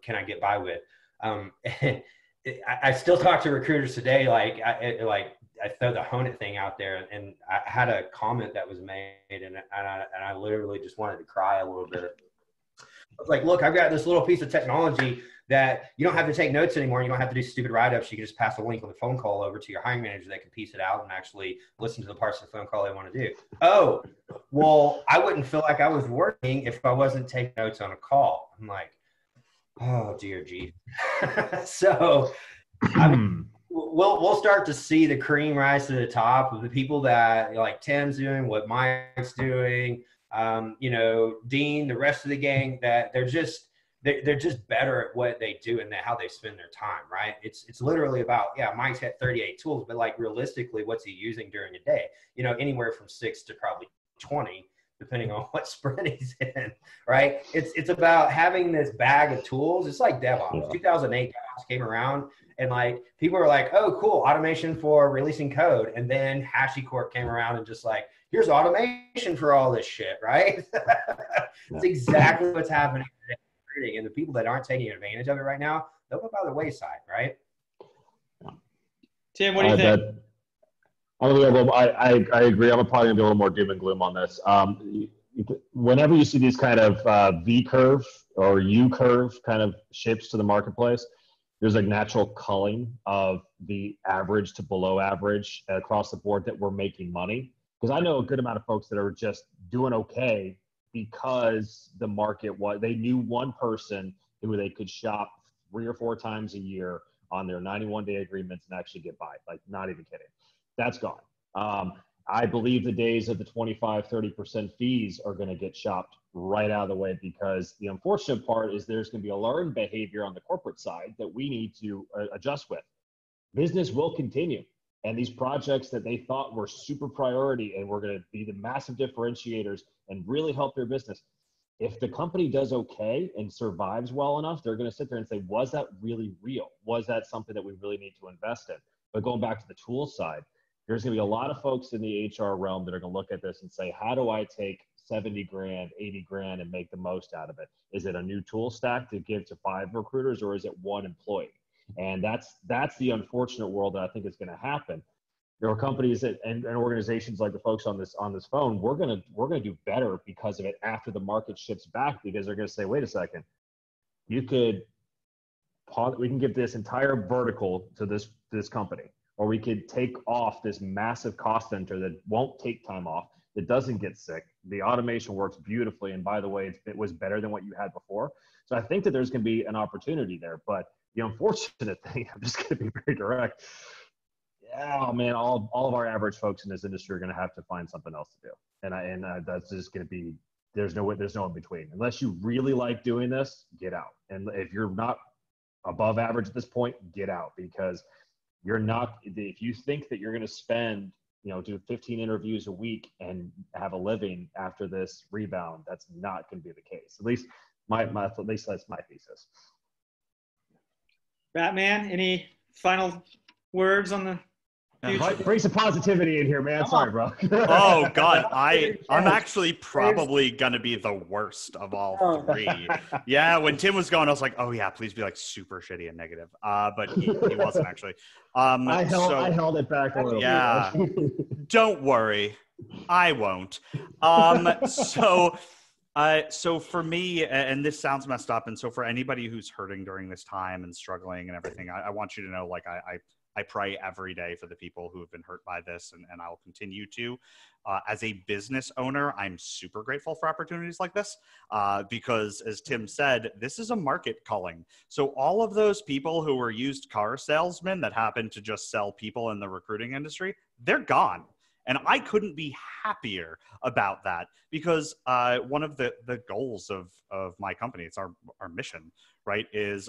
can I get by with? I still talk to recruiters today. I throw the Honeit thing out there, and I had a comment that was made, and I literally just wanted to cry a little bit. I was like, look, I've got this little piece of technology that you don't have to take notes anymore. You don't have to do stupid write-ups. You can just pass a link on the phone call over to your hiring manager that can piece it out and actually listen to the parts of the phone call they want to do. Oh, well, I wouldn't feel like I was working if I wasn't taking notes on a call. I'm like, oh, dear G. So we'll start to see the cream rise to the top of the people that like Tim's doing, what Mike's doing, Dean, the rest of the gang, that they're just better at what they do and how they spend their time, right? It's literally about, Mike's had 38 tools, but like realistically, what's he using during a day? Anywhere from 6 to probably 20, depending on what sprint he's in, right? It's about having this bag of tools. It's like DevOps. Yeah. 2008 DevOps came around, and like people were like, oh, cool, automation for releasing code. And then HashiCorp came around and just like, here's automation for all this shit, right? It's exactly what's happening today. And the people that aren't taking advantage of it right now, they'll go by the wayside, right? Tim, what do you think? I agree. I'm probably going to be a little more doom and gloom on this. Whenever you see these kind of V curve or U curve kind of shapes to the marketplace, there's a natural culling of the average to below average across the board that we're making money. Because I know a good amount of folks that are just doing okay because the market they knew one person who they could shop 3 or 4 times a year on their 91-day agreements and actually get by. Like, not even kidding. That's gone. I believe the days of the 25, 30% fees are going to get chopped right out of the way, because the unfortunate part is there's going to be a learned behavior on the corporate side that we need to adjust with. Business will continue. And these projects that they thought were super priority and were going to be the massive differentiators and really help their business, if the company does okay and survives well enough, they're going to sit there and say, was that really real? Was that something that we really need to invest in? But going back to the tool side, there's going to be a lot of folks in the HR realm that are going to look at this and say, how do I take 70 grand, 80 grand and make the most out of it? Is it a new tool stack to give to 5 recruiters, or is it 1 employee? And that's the unfortunate world that I think is going to happen. There are companies and organizations like the folks on this phone, we're going to do better because of it after the market shifts back, because they're going to say, wait a second, we can give this entire vertical to this company, or we could take off this massive cost center that won't take time off, that doesn't get sick. The automation works beautifully, and by the way, it was better than what you had before. So I think that there's going to be an opportunity there. But the unfortunate thing, I'm just going to be very direct. Oh man, all of our average folks in this industry are going to have to find something else to do, and that's just going to be, there's no in between. Unless you really like doing this, get out. And if you're not above average at this point, get out, because you're not. If you think that you're going to spend do 15 interviews a week and have a living after this rebound. That's not going to be the case. At least at least that's my thesis. Batman, any final words on the future? Bring some positivity in here, man. Sorry, bro. Oh God, I'm actually probably gonna be the worst of all three. Yeah, when Tim was going, I was like, oh yeah, please be like super shitty and negative. But he wasn't actually. I held it back a little bit. Yeah, don't worry, I won't. So for me, and this sounds messed up, and so for anybody who's hurting during this time and struggling and everything, I want you to know, like, I pray every day for the people who have been hurt by this, and I'll continue to. As a business owner, I'm super grateful for opportunities like this because, as Tim said, this is a market culling. So all of those people who were used car salesmen that happened to just sell people in the recruiting industry, they're gone. And I couldn't be happier about that because one of the goals of my company, it's our mission, right, is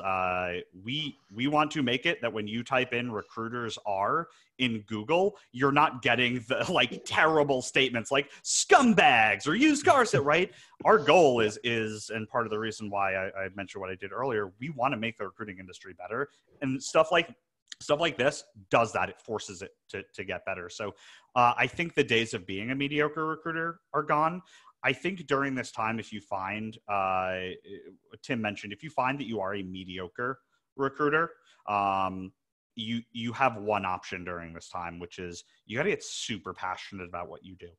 we want to make it that when you type in recruiters are in Google, you're not getting the like terrible statements like scumbags or used car sale, right? Our goal is, and part of the reason why I mentioned what I did earlier, we want to make the recruiting industry better, and stuff like this does that. It forces it to get better. So I think the days of being a mediocre recruiter are gone. I think during this time, if you find, Tim mentioned, if you find that you are a mediocre recruiter, you have one option during this time, which is you got to get super passionate about what you do.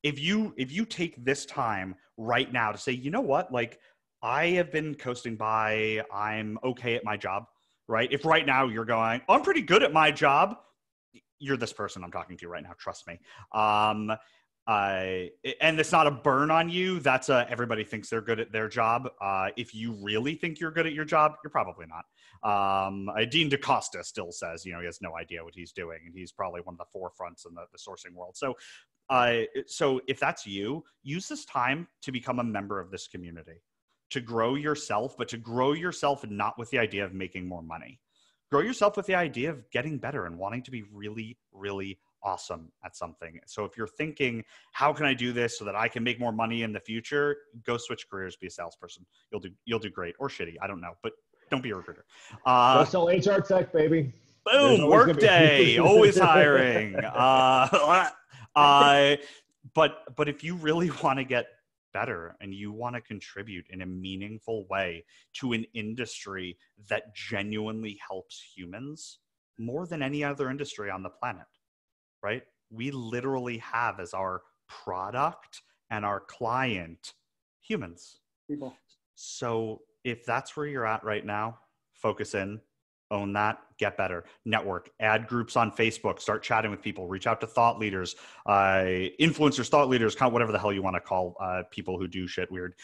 If you take this time right now to say, you know what, like I have been coasting by, I'm okay at my job. Right? If right now you're going, I'm pretty good at my job, you're this person I'm talking to right now. Trust me. And it's not a burn on you. That's everybody thinks they're good at their job. If you really think you're good at your job, you're probably not. Dean DaCosta still says, he has no idea what he's doing, and he's probably one of the forefronts in the sourcing world. So if that's you, use this time to become a member of this community. To grow yourself, but to grow yourself not with the idea of making more money. Grow yourself with the idea of getting better and wanting to be really, really awesome at something. So if you're thinking, how can I do this so that I can make more money in the future? Go switch careers, be a salesperson. You'll do great, or shitty. I don't know, but don't be a recruiter. Go sell HR tech, baby. Boom, Workday, always hiring. But if you really want to get better and you want to contribute in a meaningful way to an industry that genuinely helps humans more than any other industry on the planet, right? We literally have as our product and our client humans. People. So if that's where you're at right now, focus in, own that, get better, network, add groups on Facebook, start chatting with people, reach out to thought leaders, influencers, thought leaders, whatever the hell you want to call people who do shit weird.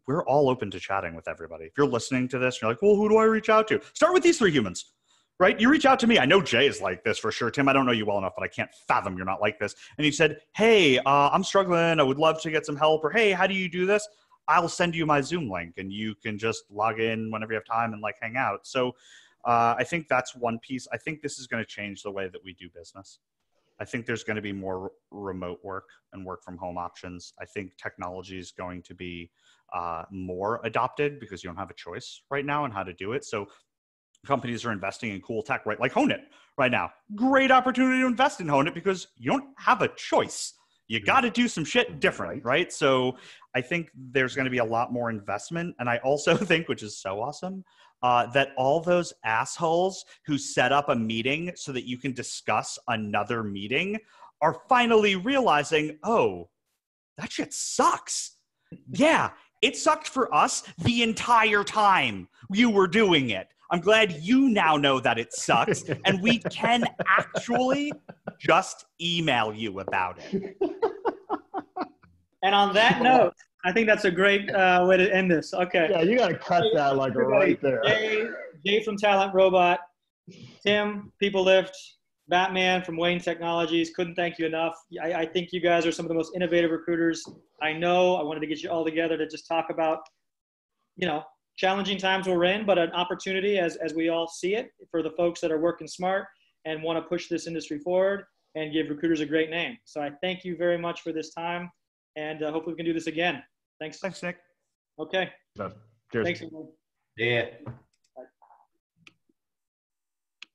We're all open to chatting with everybody. If you're listening to this, you're like, well, who do I reach out to? Start with these three humans, right? You reach out to me. I know Jay is like this for sure. Tim, I don't know you well enough, but I can't fathom you're not like this. And you said, hey, I'm struggling. I would love to get some help. Or, hey, how do you do this? I'll send you my Zoom link and you can just log in whenever you have time and like hang out. So I think that's one piece. I think this is going to change the way that we do business. I think there's going to be more remote work and work from home options. I think technology is going to be more adopted because you don't have a choice right now on how to do it. So companies are investing in cool tech, right? Like Honeit right now. Great opportunity to invest in Honeit because you don't have a choice. You got to do some shit different, right? So I think there's going to be a lot more investment. And I also think, which is so awesome, that all those assholes who set up a meeting so that you can discuss another meeting are finally realizing, oh, that shit sucks. Yeah, it sucked for us the entire time you were doing it. I'm glad you now know that it sucks, and we can actually just email you about it. And on that note, I think that's a great way to end this. Okay. Yeah, you got to cut that like right there. Jay from Talent Robot, Tim, People Lift, Batman from Wayne Technologies. Couldn't thank you enough. I think you guys are some of the most innovative recruiters I know. I wanted to get you all together to just talk about, challenging times we're in, but an opportunity as we all see it for the folks that are working smart and want to push this industry forward. and give recruiters a great name. So I thank you very much for this time, and hopefully we can do this again. Thanks. Thanks, Nick. Okay. Cheers. Thanks, everyone. Yeah.